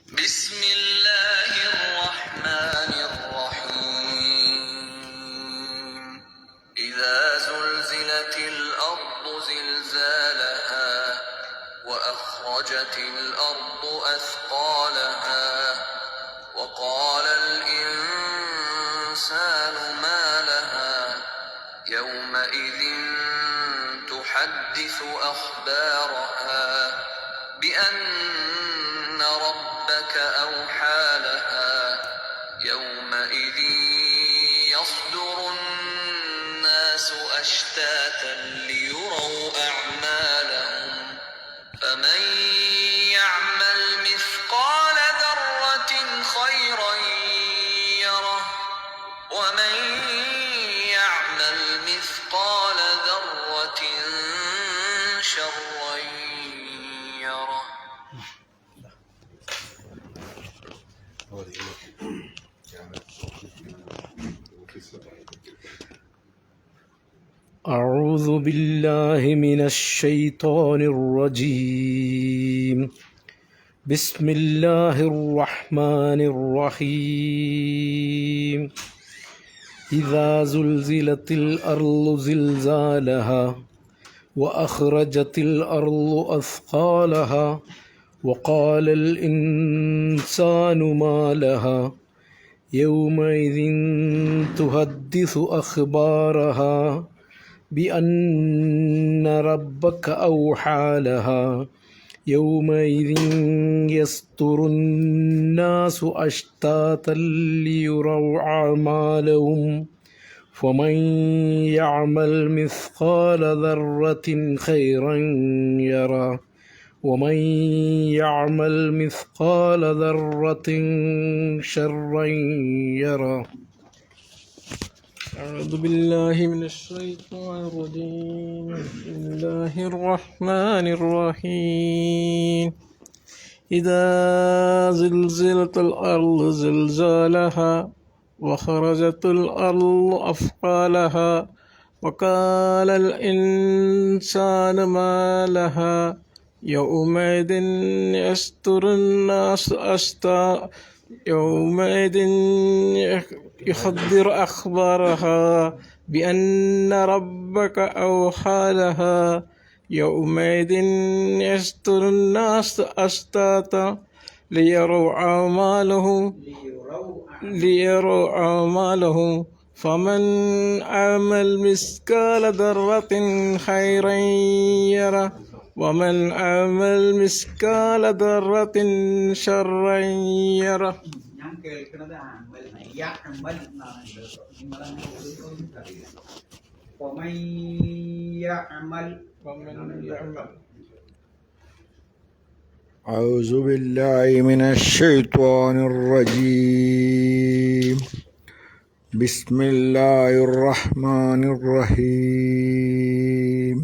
بسم الله الرحمن الرحيم إذا زلزلت الأرض زلزالها وأخرجت الأرض أثقالها وقال الإنسان ما لها يومئذ تحدث أخبارها بأن ربك أوحى لها يومئذ يصدر الناس أشتاتا ليروا أعمالهم فمن يعمل مثقال ذرة خيرا يره ومن يعمل مثقال ذرة شرا يره. أعوذ بالله من الشيطان الرجيم. بسم الله الرحمن الرحيم. إذا زلزلت الأرض زلزالها وأخرجت الأرض أثقالها وقال الإنسان ما لها يومئذ تحدث أخبارها بأن ربك أوحى لها يومئذ يصدر الناس أشتاتا ليروا أعمالهم فمن يعمل مثقال ذرة خيرا يره ومن يعمل مثقال ذرة شرا يره. أعوذ بالله من الشيطان الرجيم. بسم الله الرحمن الرحيم. إذا زلزلت الأرض زلزالها وخرجت الأرض أثقالها وقال الإنسان ما لها يومئذ يصدر الناس أشتاتا يومئذ يخبر أخبارها بأن ربك أوحى لها يومئذ يصدر الناس أشتاتا ليروا أعمالهم فمن عمل مثقال ذرة خيرا يره ومن عمل مثقال ذرة شرا يره. أعوذ بالله من الشيطان الرجيم. بسم الله الرحمن الرحيم.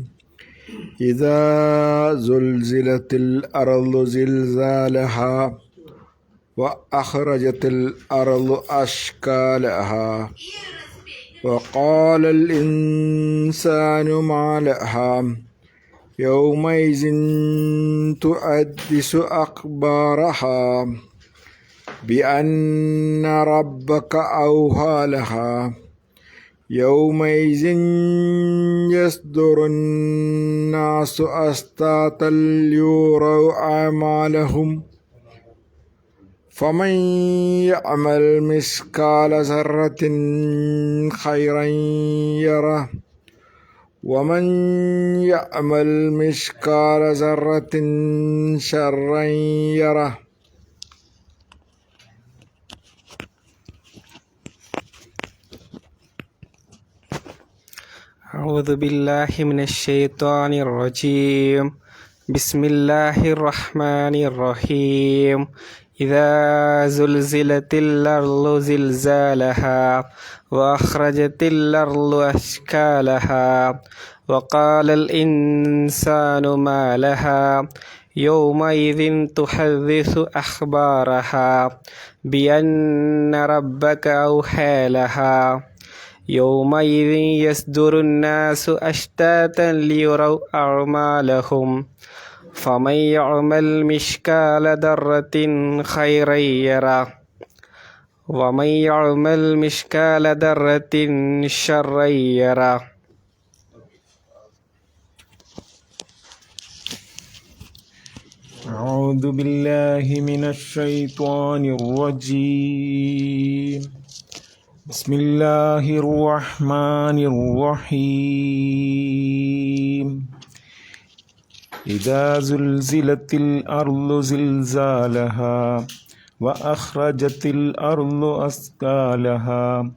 إذا زلزلت الأرض زلزالها وأخرجت الأرض أثقالها وقال الإنسان ما لها يومئذ تحدث أخبارها بأن ربك أوحى لها يومئذ يصدر الناس أشتاتا ليروا أعمالهم فمن يعمل مثقال ذرة خيرا يره ومن يعمل مثقال ذرة شرا يره. أعوذ بالله من الشيطان الرجيم. بسم الله الرحمن الرحيم. إذا زلزلت الأرض زلزالها وأخرجت الأرض أثقالها وقال الإنسان ما لها يومئذ تحدث أخبارها بأن ربك أوحى لها يومئذ يصدر الناس أشتاتا ليروا أعمالهم فمن يعمل مثقال ذرة خيرا يره ومن يعمل مثقال ذرة شرا يره أعوذ بالله من الشيطان الرجيم بسم الله الرحمن الرحيم إذا زلزلت الأرض زلزالها وأخرجت الأرض أثقالها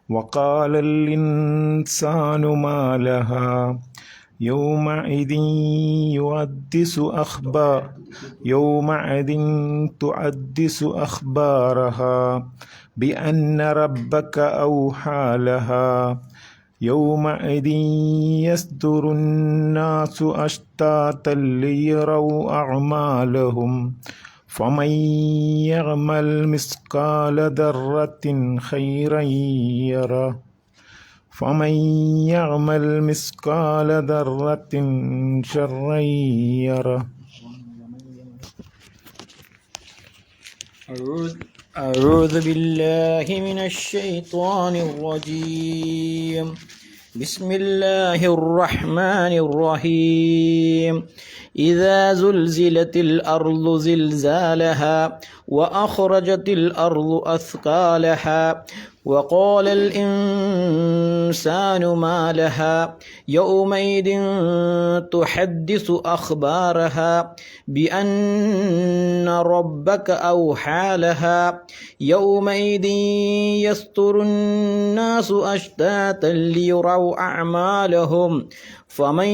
وقال الإنسان ما لها يومئذ تحدث أخبارها بأن ربك أوحى لها يومئذ يصدر الناس أشتاتا ليروا أعمالهم فمن يعمل مثقال ذرة خيرا يره ومن يعمل مثقال ذرة شرا يره أعوذ بالله من الشيطان الرجيم بسم الله الرحمن الرحيم إذا زلزلت الأرض زلزالها وأخرجت الأرض أثقالها وقال الإنسان ما لها يومئذ تحدث أخبارها بأن ربك أوحى لها يومئذ يصدر الناس أشتاتا ليروا أعمالهم فمن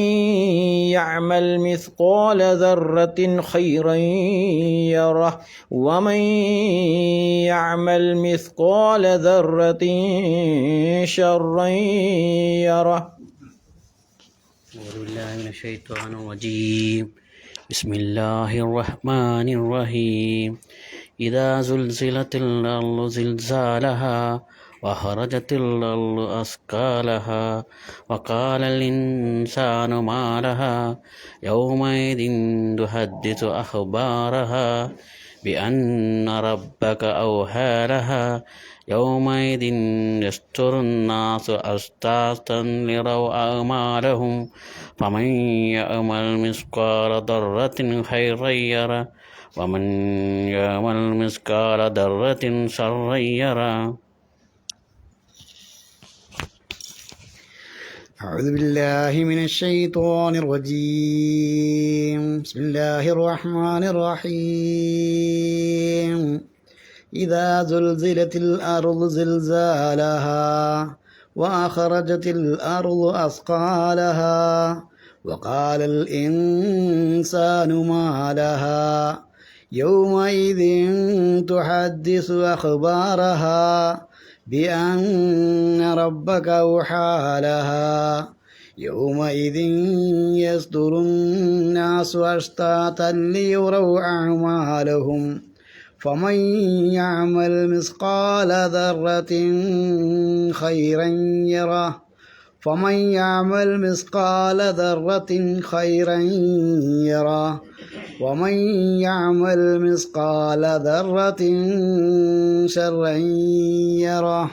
يعمل مثقال ذرة خيرا يره ومن يعمل مثقال ذرة شرا يره. أعوذ بالله من الشيطان الرجيم بسم الله الرحمن الرحيم إذا زلزلت الأرض زلزالها وأخرجت الأرض أثقالها وقال الإنسان ما لها يومئذ تحدث أخبارها بأن ربك أوحى لها يومئذ يصدر الناس أشتاتا ليروا أعمالهم فمن يعمل مثقال ذرة خيرا يره ومن يعمل مثقال ذرة شرا يره. أعوذ بالله من الشيطان الرجيم بسم الله الرحمن الرحيم إذا زلزلت الأرض زلزالها وأخرجت الأرض أثقالها وقال الإنسان ما لها يومئذ تحدث أخبارها بأن ربك أوحى لها يومئذ يصدر الناس أشتاتا ليروا أعمالهم فمن يعمل مثقال ذرة خيرا يره فمن يعمل مثقال ذرة خيرا يره ومن يعمل مثقال ذرة شرا يره.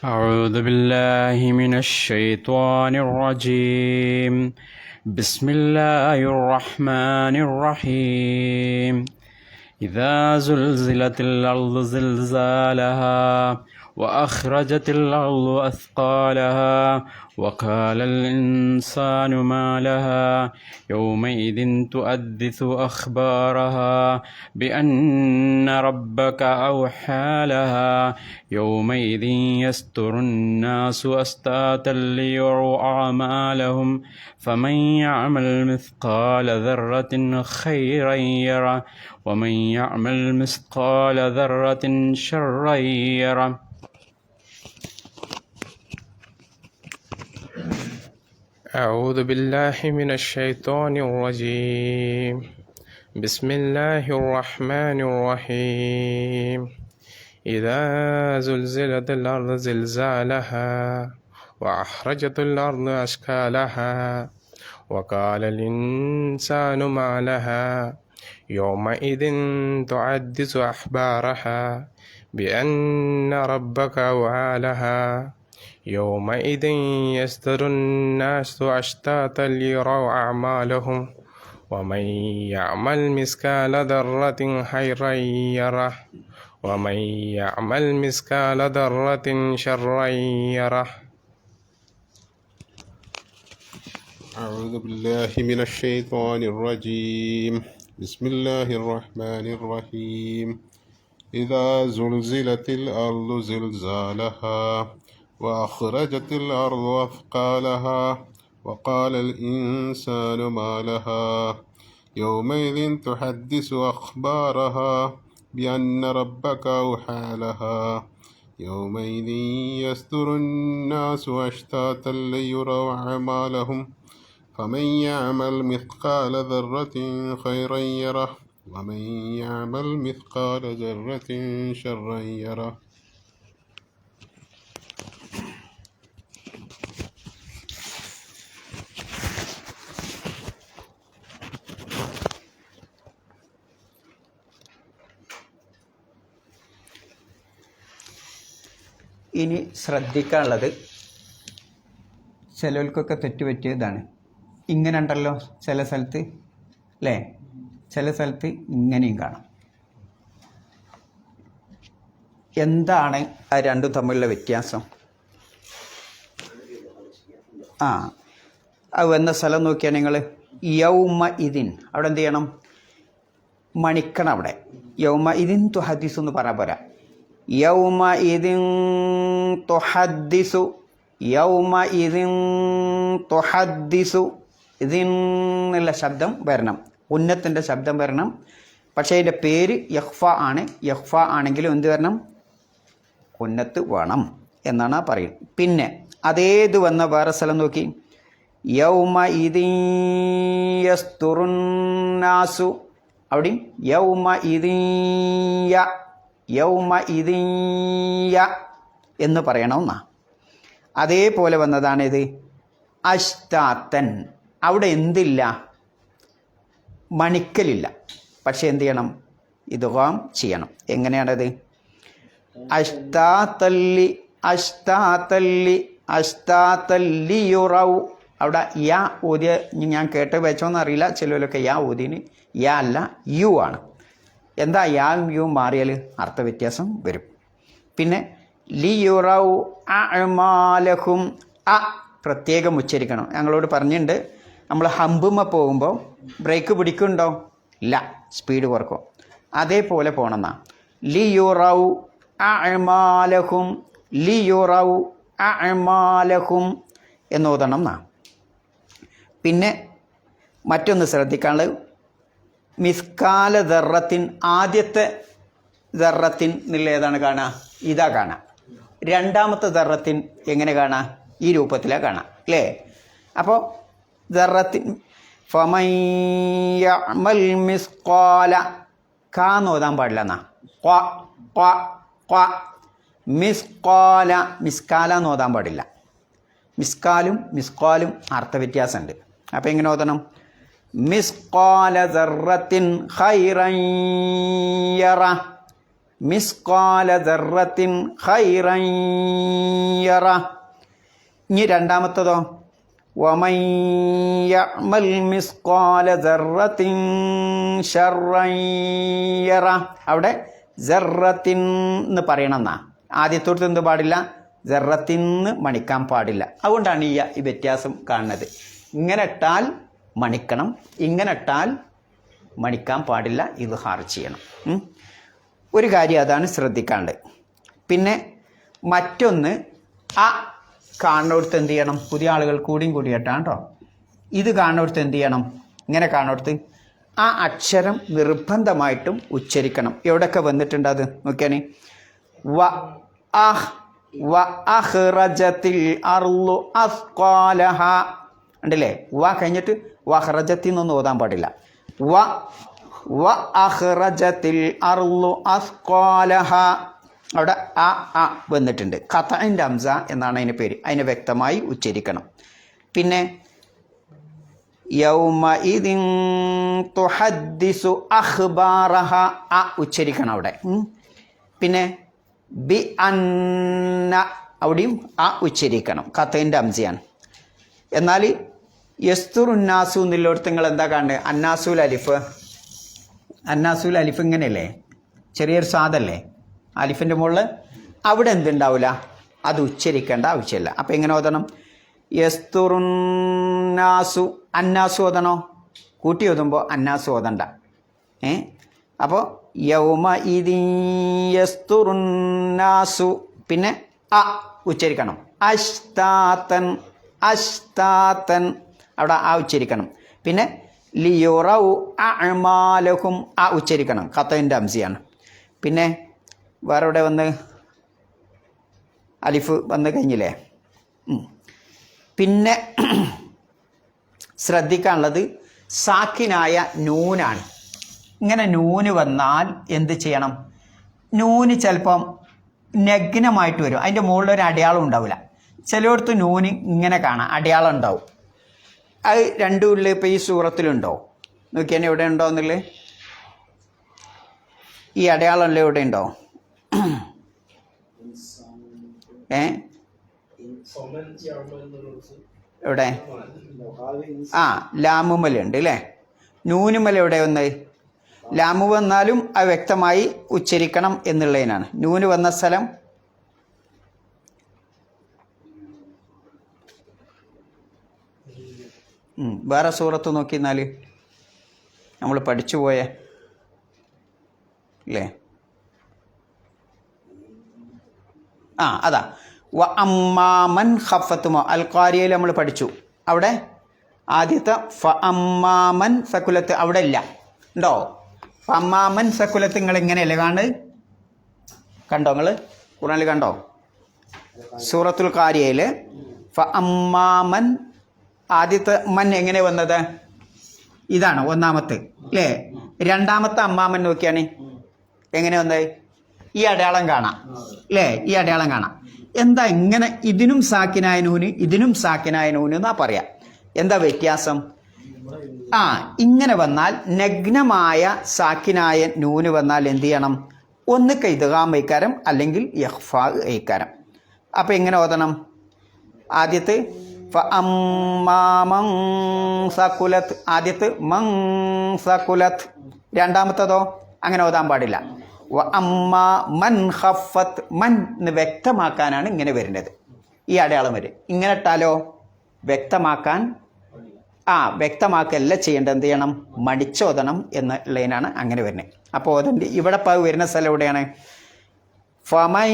أعوذ بالله من الشيطان الرجيم بسم الله الرحمن الرحيم إذا زلزلت الأرض زلزالها وأخرجت الأرض أثقالها وقال الإنسان ما لها يومئذ تحدث أخبارها بأن ربك أوحى لها يومئذ يصدر الناس أشتاتا ليروا أعمالهم فمن يعمل مثقال ذرة خيرا يره ومن يعمل مثقال ذرة شرا يره. أعوذ بالله من الشيطان الرجيم بسم الله الرحمن الرحيم إذا زلزلت الأرض زلزالها وأخرجت الأرض أشكالها وقال الإنسان ما لها يومئذ تحدث أخبارها بأن ربك أوحى لها يومئذ يصدر الناس أشتاتا ليروا أعمالهم ومن يعمل مثقال ذرة خيرا يره ومن يعمل مثقال ذرة شرا يره. أعوذ بالله من الشيطان الرجيم. بسم الله الرحمن الرحيم. إذا زلزلت الأرض زلزالها وأخرجت الأرض أثقالها وقال الإنسان ما لها يومئذ تحدث أخبارها بأن ربك أوحى لها يومئذ يصدر الناس أشتاتا ليروا أعمالهم فمن يعمل مثقال ذرة خيرا يره ومن يعمل مثقال ذرة شرا يره. ഇനി ശ്രദ്ധിക്കാനുള്ളത്, ചിലർക്കൊക്കെ തെറ്റുപറ്റിയതാണ്. ഇങ്ങനെ ഉണ്ടല്ലോ ചില സ്ഥലത്ത്, അല്ലേ? ചില സ്ഥലത്ത് ഇങ്ങനെയും കാണാം. എന്താണ് ആ രണ്ടും തമ്മിലുള്ള വ്യത്യാസം? അത് വന്ന സ്ഥലം നോക്കിയാൽ നിങ്ങൾ യൗമ ഇതിൻ, അവിടെ എന്ത് ചെയ്യണം? മണിക്കണം. അവിടെ യൗമ ഇതിൻ തുഹദ്ദിസു എന്ന് പറയാൻ പോരാ. യൗമ ഇതിൻ തുഹദ്ദിസു, യൗമ ഇതിൻ തുഹദ്ദിസു. ഇതിനുള്ള ശബ്ദം വരണം, ഉന്നത്തിൻ്റെ ശബ്ദം വരണം. പക്ഷേ അതിൻ്റെ പേര് യഹ്ഫ ആണ്. യഹ്ഫ ആണെങ്കിലും എന്ത് വരണം? ഉന്നത്ത് വേണം എന്നാണ് പറയുന്നത്. പിന്നെ അതേത് വന്ന വേറെ സ്ഥലം നോക്കി, യൗമ ഇതിൻ യസ്തുറുന്നാസു, അവിടെയും യൗമ ഇതിൻ യ, യൗമ ഇതിൻ യ എന്ന് പറയണമെന്നാ. അതേപോലെ വന്നതാണിത് അഷ്താത്തൻ. അവിടെ എന്തില്ല? മണിക്കലില്ല. പക്ഷെ എന്ത് ചെയ്യണം? ഇദ്ഗാം ചെയ്യണം. എങ്ങനെയാണത്? അഷ്താത്തല്ലി, അഷ്താത്തല്ലി, അഷ്താത്തല്ലി യുറൗ. അവിടെ യാ ഊതിയ ഞാൻ കേട്ട് വെച്ചോന്ന് അറിയില്ല, ചിലവരൊക്കെ യാ ഊതിന് യാ അല്ല യു ആണ്. എന്താ യാവും യുവും മാറിയാൽ അർത്ഥവ്യത്യാസം വരും. പിന്നെ ലിയുറൗ അഅ്മാലഹും, അ പ്രത്യേകം ഉച്ചരിക്കണം. ഞങ്ങളോട് പറഞ്ഞിട്ടുണ്ട്, നമ്മൾ ഹമ്പുമ്മ പോകുമ്പോൾ ബ്രേക്ക് പിടിക്കുന്നുണ്ടോ? ഇല്ല, സ്പീഡ് കുറക്കും. അതേപോലെ പോകണമെന്നാ. ലിയുറൗ അഅ്മാലഹും, ലിയുറൗ അഅ്മാലഹും എന്നോതണം എന്നാ. പിന്നെ മറ്റൊന്ന് ശ്രദ്ധിക്കാനുള്ളത്, മിസ്കാല ദർറത്തിൻ, ആദ്യത്തെ ദർറത്തിൻ എന്നുള്ള ഏതാണ് കാണുക? ഇതാ കാണാം. രണ്ടാമത്തെ ദർറത്തിൻ എങ്ങനെ കാണാം? ഈ രൂപത്തിലാണ് കാണാം, അല്ലേ? അപ്പോൾ ദർറത്തിൻ ഫമൻ യഅ്മൽ മിസ്കാല, കാന്ന് ഓതാൻ പാടില്ല എന്നാ. ഖ ഖ ഖ. മിസ്കാല, മിസ്കാല എന്ന് ഓതാൻ പാടില്ല. മിസ്കാലും മിസ്കാലും അർത്ഥവ്യത്യാസമുണ്ട്. അപ്പോൾ എങ്ങനെ ഓതണം? മിസ്കാല ദർറത്തിൻ ഖൈറൻ യറ, മിസ്കാല ദർറത്തിൻ ഖൈറൻ യറ. ഇനി രണ്ടാമത്തതോ, വമൻ യഅ്മൽ മിസ്കാല ദർറത്തിൻ ശർറൻ യറ. അവിടെ ദർറത്തിൻ എന്ന് പറയണമെന്നാ. ആദ്യത്തോടത്ത് എന്ത് പാടില്ല? ദർറത്തിന്ന് മണിക്കാൻ പാടില്ല. അതുകൊണ്ടാണ് ഈ വ്യത്യാസം കാണുന്നത്. ഇങ്ങനെ ഇട്ടാൽ മണിക്കണം, ഇങ്ങനെ ഇട്ടാൽ മണിക്കാൻ പാടില്ല, ഇദ്ഹാർ ചെയ്യണം. ഒരു കാര്യം അതാണ് ശ്രദ്ധിക്കാനുള്ളത്. പിന്നെ മറ്റൊന്ന്, ആ കാണുന്നിടത്ത് എന്ത് ചെയ്യണം? പുതിയ ആളുകൾ കൂടിയും കൂടിയിട്ടാണ് കേട്ടോ. ഇത് കാണുന്നിടത്ത് എന്ത് ചെയ്യണം? ഇങ്ങനെ കാണുന്നിടത്ത് ആ അക്ഷരം നിർബന്ധമായിട്ടും ഉച്ചരിക്കണം. എവിടെയൊക്കെ വന്നിട്ടുണ്ട് അത് നോക്കിയാണ്. വ അഹ്, വ അഖ്റജത്തിൽ അർളു അസ്ഖാലഹ. ഉണ്ടല്ലേ? വ കഴിഞ്ഞിട്ട് വഖ്റജത്തിൽ നിന്നൊന്നും ഓതാൻ പാടില്ല. വ അഖ്റജത്തിൽ അർളു അസ്ഖാലഹ. അവിടെ ആ വന്നിട്ടുണ്ട്. ഖതഇൻ്റെ ഹംസ എന്നാണ് അതിൻ്റെ പേര്. അതിനെ വ്യക്തമായി ഉച്ചരിക്കണം. പിന്നെ യൗമഇദിൻ തുഹദ്ദിസു അഖ്ബാറഹ ഉച്ചരിക്കണം അവിടെ. പിന്നെ ബി അന്ന അവിടെയും ഉച്ചരിക്കണം. ഖതഇൻ്റെ ഹംസയാണ്. എന്നാൽ യസ്തുറുന്നാസു എന്നുള്ളിടത്ത് നിങ്ങൾ എന്താ കാണുന്നത്? അന്നാസുൽ അലിഫ് ഇങ്ങനെയല്ലേ, ചെറിയൊരു സാധല്ലേ അലിഫിൻ്റെ മുകളിൽ, അവിടെ എന്തുണ്ടാവില്ല, അത് ഉച്ചരിക്കേണ്ട ആവശ്യമില്ല. അപ്പം എങ്ങനെ ഓതണം? യസ്തുറുന്നാസു, അന്നാസു ഓതണോ? കൂട്ടി ഓതുമ്പോൾ അന്നാസു ഓതണ്ട. അപ്പോൾ യൗമഇദിൻ യസ്തുറുന്നാസു, പിന്നെ ഉച്ചരിക്കണം. അഷ്താത്തൻ അവിടെ ഉച്ചരിക്കണം. പിന്നെ ലിയുറൗ അഅ്മാലഹും ഉച്ചരിക്കണം. ഖതഇൻ്റെ ഹംസയാണ്. പിന്നെ വേറെ ഇവിടെ വന്ന് അലിഫ് വന്ന് കഴിഞ്ഞില്ലേ. പിന്നെ ശ്രദ്ധിക്കാനുള്ളത് സാക്കിനായ നൂനാണ്. ഇങ്ങനെ നൂന് വന്നാൽ എന്ത് ചെയ്യണം? നൂന് ചിലപ്പം നഗ്നമായിട്ട് വരും, അതിൻ്റെ മുകളിലൊരു അടയാളം ഉണ്ടാവില്ല. ചിലയിടത്ത് നൂന് ഇങ്ങനെ കാണാം, അടയാളം ഉണ്ടാവും. അത് രണ്ടും ഉള്ളിൽ ഇപ്പോൾ ഈ സൂറത്തിലുണ്ടോ? നോക്കിയാൽ എവിടെ ഉണ്ടോ എന്നുള്ളത്, ഈ അടയാളമല്ലേ എവിടെ ഉണ്ടോ? എവിടെ? ലാമുമലുണ്ട് അല്ലേ. നൂനുമല എവിടെ വന്നത്? ലാമു വന്നാലും അത് വ്യക്തമായി ഉച്ചരിക്കണം എന്നുള്ളതിനാണ്. നൂന് വന്ന സ്ഥലം വേറെ സൂറത്ത് നോക്കിയെന്നാൽ നമ്മൾ പഠിച്ചു പോയേ അല്ലേ. അതാ വ അമ്മാമൻ ഖഫത്തുമോ അൽ ഖാരിയയിൽ നമ്മൾ പഠിച്ചു. അവിടെ ആദ്യത്തെ ഫ അമ്മാമൻ സക്കുലത്ത് അവിടെ ഇല്ല, ഉണ്ടോ? ഫ അമ്മാമൻ സക്കുലത്ത് നിങ്ങൾ ഇങ്ങനെയല്ലേ കാണുന്നത്? കണ്ടോ നിങ്ങൾ ഖുർആനിൽ കണ്ടോ? സൂറത്തുൽ ഖാരിയയിൽ ഫ അമ്മാമൻ ആദ്യത്തെ മൻ എങ്ങനെ വന്നത്? ഇതാണ് ഒന്നാമത്തെ അല്ലേ. രണ്ടാമത്തെ അമ്മാമൻ നോക്കിയാണ് എങ്ങനെ വന്നത്? ഈ അടയാളം കാണാം അല്ലേ, ഈ അടയാളം കാണാം. എന്താ ഇങ്ങനെ ഇതിനും സാക്കിനായ നൂന് ഇതിനും സാക്കിനായ നൂന് എന്നാ പറയാം. എന്താ വ്യത്യാസം? ഇങ്ങനെ വന്നാൽ നഗ്നമായ സാക്കിനായ നൂന് വന്നാൽ എന്ത് ചെയ്യണം? ഒന്ന് ഇദ്ഗാം വൈകാരം അല്ലെങ്കിൽ ഇഖ്ഫാ വൈകാരം. അപ്പം എങ്ങനെ ഓതണം? ആദ്യത്തെ ഫഅമ്മാമൻ സകുലത്ത്, ആദ്യത്തെ മൻ സകുലത്ത്. രണ്ടാമത്തതോ അങ്ങനെ ഓതാൻ പാടില്ല. വ അമ്മാ മൻ ഖഫത്ത്, മൻ എന്ന് വ്യക്തമാക്കാനാണ് ഇങ്ങനെ വരുന്നത്. ഈ അടയാളം വരും. ഇങ്ങനെ ഇട്ടാലോ വ്യക്തമാക്കാൻ വ്യക്തമാക്കല്ല ചെയ്യേണ്ടത്. എന്ത് ചെയ്യണം? മടിച്ചോതണം എന്നുള്ളതിനാണ് അങ്ങനെ വരുന്നത്. അപ്പോൾ ഓതൻ്റെ ഇവിടെ വരുന്ന സ്ഥലം എവിടെയാണ്? ഫമൻ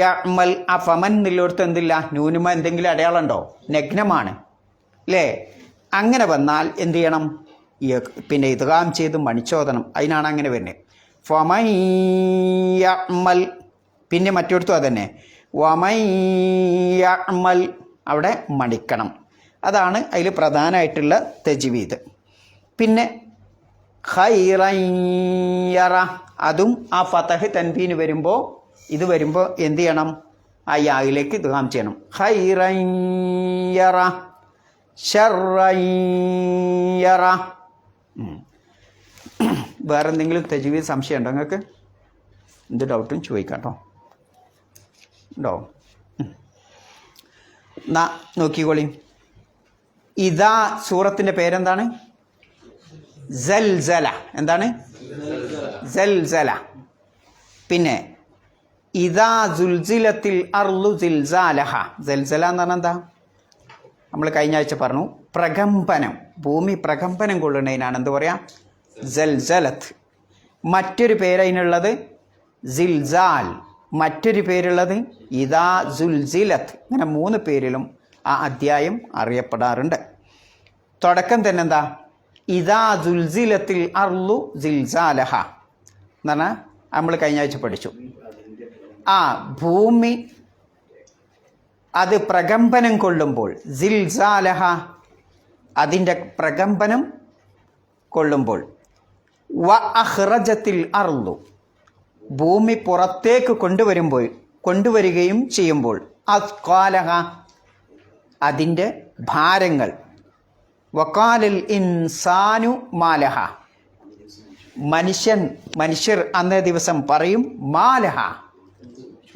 യഅ്മൽ. ഫമൻ എന്നുള്ളിടത്ത് എന്തില്ല? നൂനുമ എന്തെങ്കിലും അടയാളം ഉണ്ടോ? നഗ്നമാണ് അല്ലേ. അങ്ങനെ വന്നാൽ എന്ത് ചെയ്യണം? പിന്നെ ഇദ്ഗാം ചെയ്ത് മണിച്ചോദനം. അതിനാണ് അങ്ങനെ വരുന്നത്. ഫമൻ യഅ്മൽ. പിന്നെ മറ്റൊരുത്തും അതന്നെ വമൻ യഅ്മൽ, അവിടെ മണിക്കണം. അതാണ് അതിൽ പ്രധാനമായിട്ടുള്ള തജ്വീദ്. പിന്നെ ഖൈറൻ യറ, അതും ആ ഫതഹ് തൻവീന് വരുമ്പോൾ ഇത് വരുമ്പോൾ എന്ത് ചെയ്യണം? ആ യായിലേക്ക് ഇദ്ഗാം ചെയ്യണം. ഖൈറൻ യറ ശർറൻ യറ. വേറെ എന്തെങ്കിലും തജ്വീദ് സംശയം ഉണ്ടോ നിങ്ങൾക്ക്? എന്ത് ഡൗട്ടും ചോദിക്കാം കേട്ടോ. ഉണ്ടോ? നോക്കിക്കോളി. ഇതാ സൂറത്തിൻ്റെ പേരെന്താണ്? സൽസല. എന്താണ്? സൽസല. പിന്നെ ഇതാ സുൽസിലത്തിൽ അർളു സിൽസാലഹ. സൽസല എന്ന് പറഞ്ഞാൽ എന്താ? നമ്മൾ കഴിഞ്ഞ ആഴ്ച പറഞ്ഞു, പ്രകമ്പനം, ഭൂമി പ്രകമ്പനം കൊള്ളുന്നതിനാണ് എന്ത് പറയാ? സൽസലത്ത്. മറ്റൊരു പേരതിനുള്ളത് സിൽസാൽ, മറ്റൊരു പേരുള്ളത് ഇതാ സുൽസിലത്ത്. ഇങ്ങനെ 3 പേരിലും ആ അധ്യായം അറിയപ്പെടാറുണ്ട്. തുടക്കം തന്നെ എന്താ? ഇതാ സുൽസിലത്തിൽ അർളു സിൽസാലഹ എന്ന് പറഞ്ഞാൽ നമ്മൾ കഴിഞ്ഞ ആഴ്ച പഠിച്ചു. ഭൂമി അത് പ്രകമ്പനം കൊള്ളുമ്പോൾ, സിൽസാലഹ അതിൻ്റെ പ്രകമ്പനം കൊള്ളുമ്പോൾ, വ അഖ്റജത്തിൽ അർളു ഭൂമി പുറത്തേക്ക് കൊണ്ടുവരികയും ചെയ്യുമ്പോൾ അസ്കാലഹ അതിൻ്റെ ഭാരങ്ങൾ, വക്കാലിൽ ഇൻസാനു മാലഹ മനുഷ്യർ അന്നേ ദിവസം പറയും മാലഹ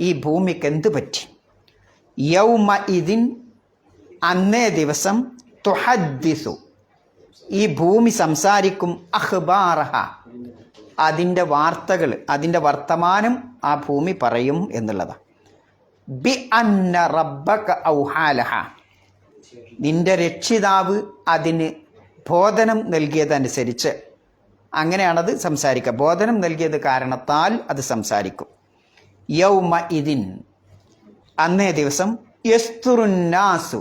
ഈ ഭൂമിക്ക് എന്ത് പറ്റി. യൗമ ഇതിൻ അന്നേ ദിവസം തുഹദ്ദിസു ഈ ഭൂമി സംസാരിക്കും അഖ്ബാറഹ അതിൻ്റെ വാർത്തകൾ, അതിൻ്റെ വർത്തമാനം ആ ഭൂമി പറയും എന്നുള്ളതാണ്. ബി അന്ന റബ്ബക ഔഹാലഹ നിന്റെ രക്ഷിതാവ് അതിന് ബോധനം നൽകിയതനുസരിച്ച് അങ്ങനെയാണത് സംസാരിക്കുക. ബോധനം നൽകിയത് കാരണത്താൽ അത് സംസാരിക്കും. യൗമ ഇതിൻ അന്നേ ദിവസം യസ്തുറുന്നാസു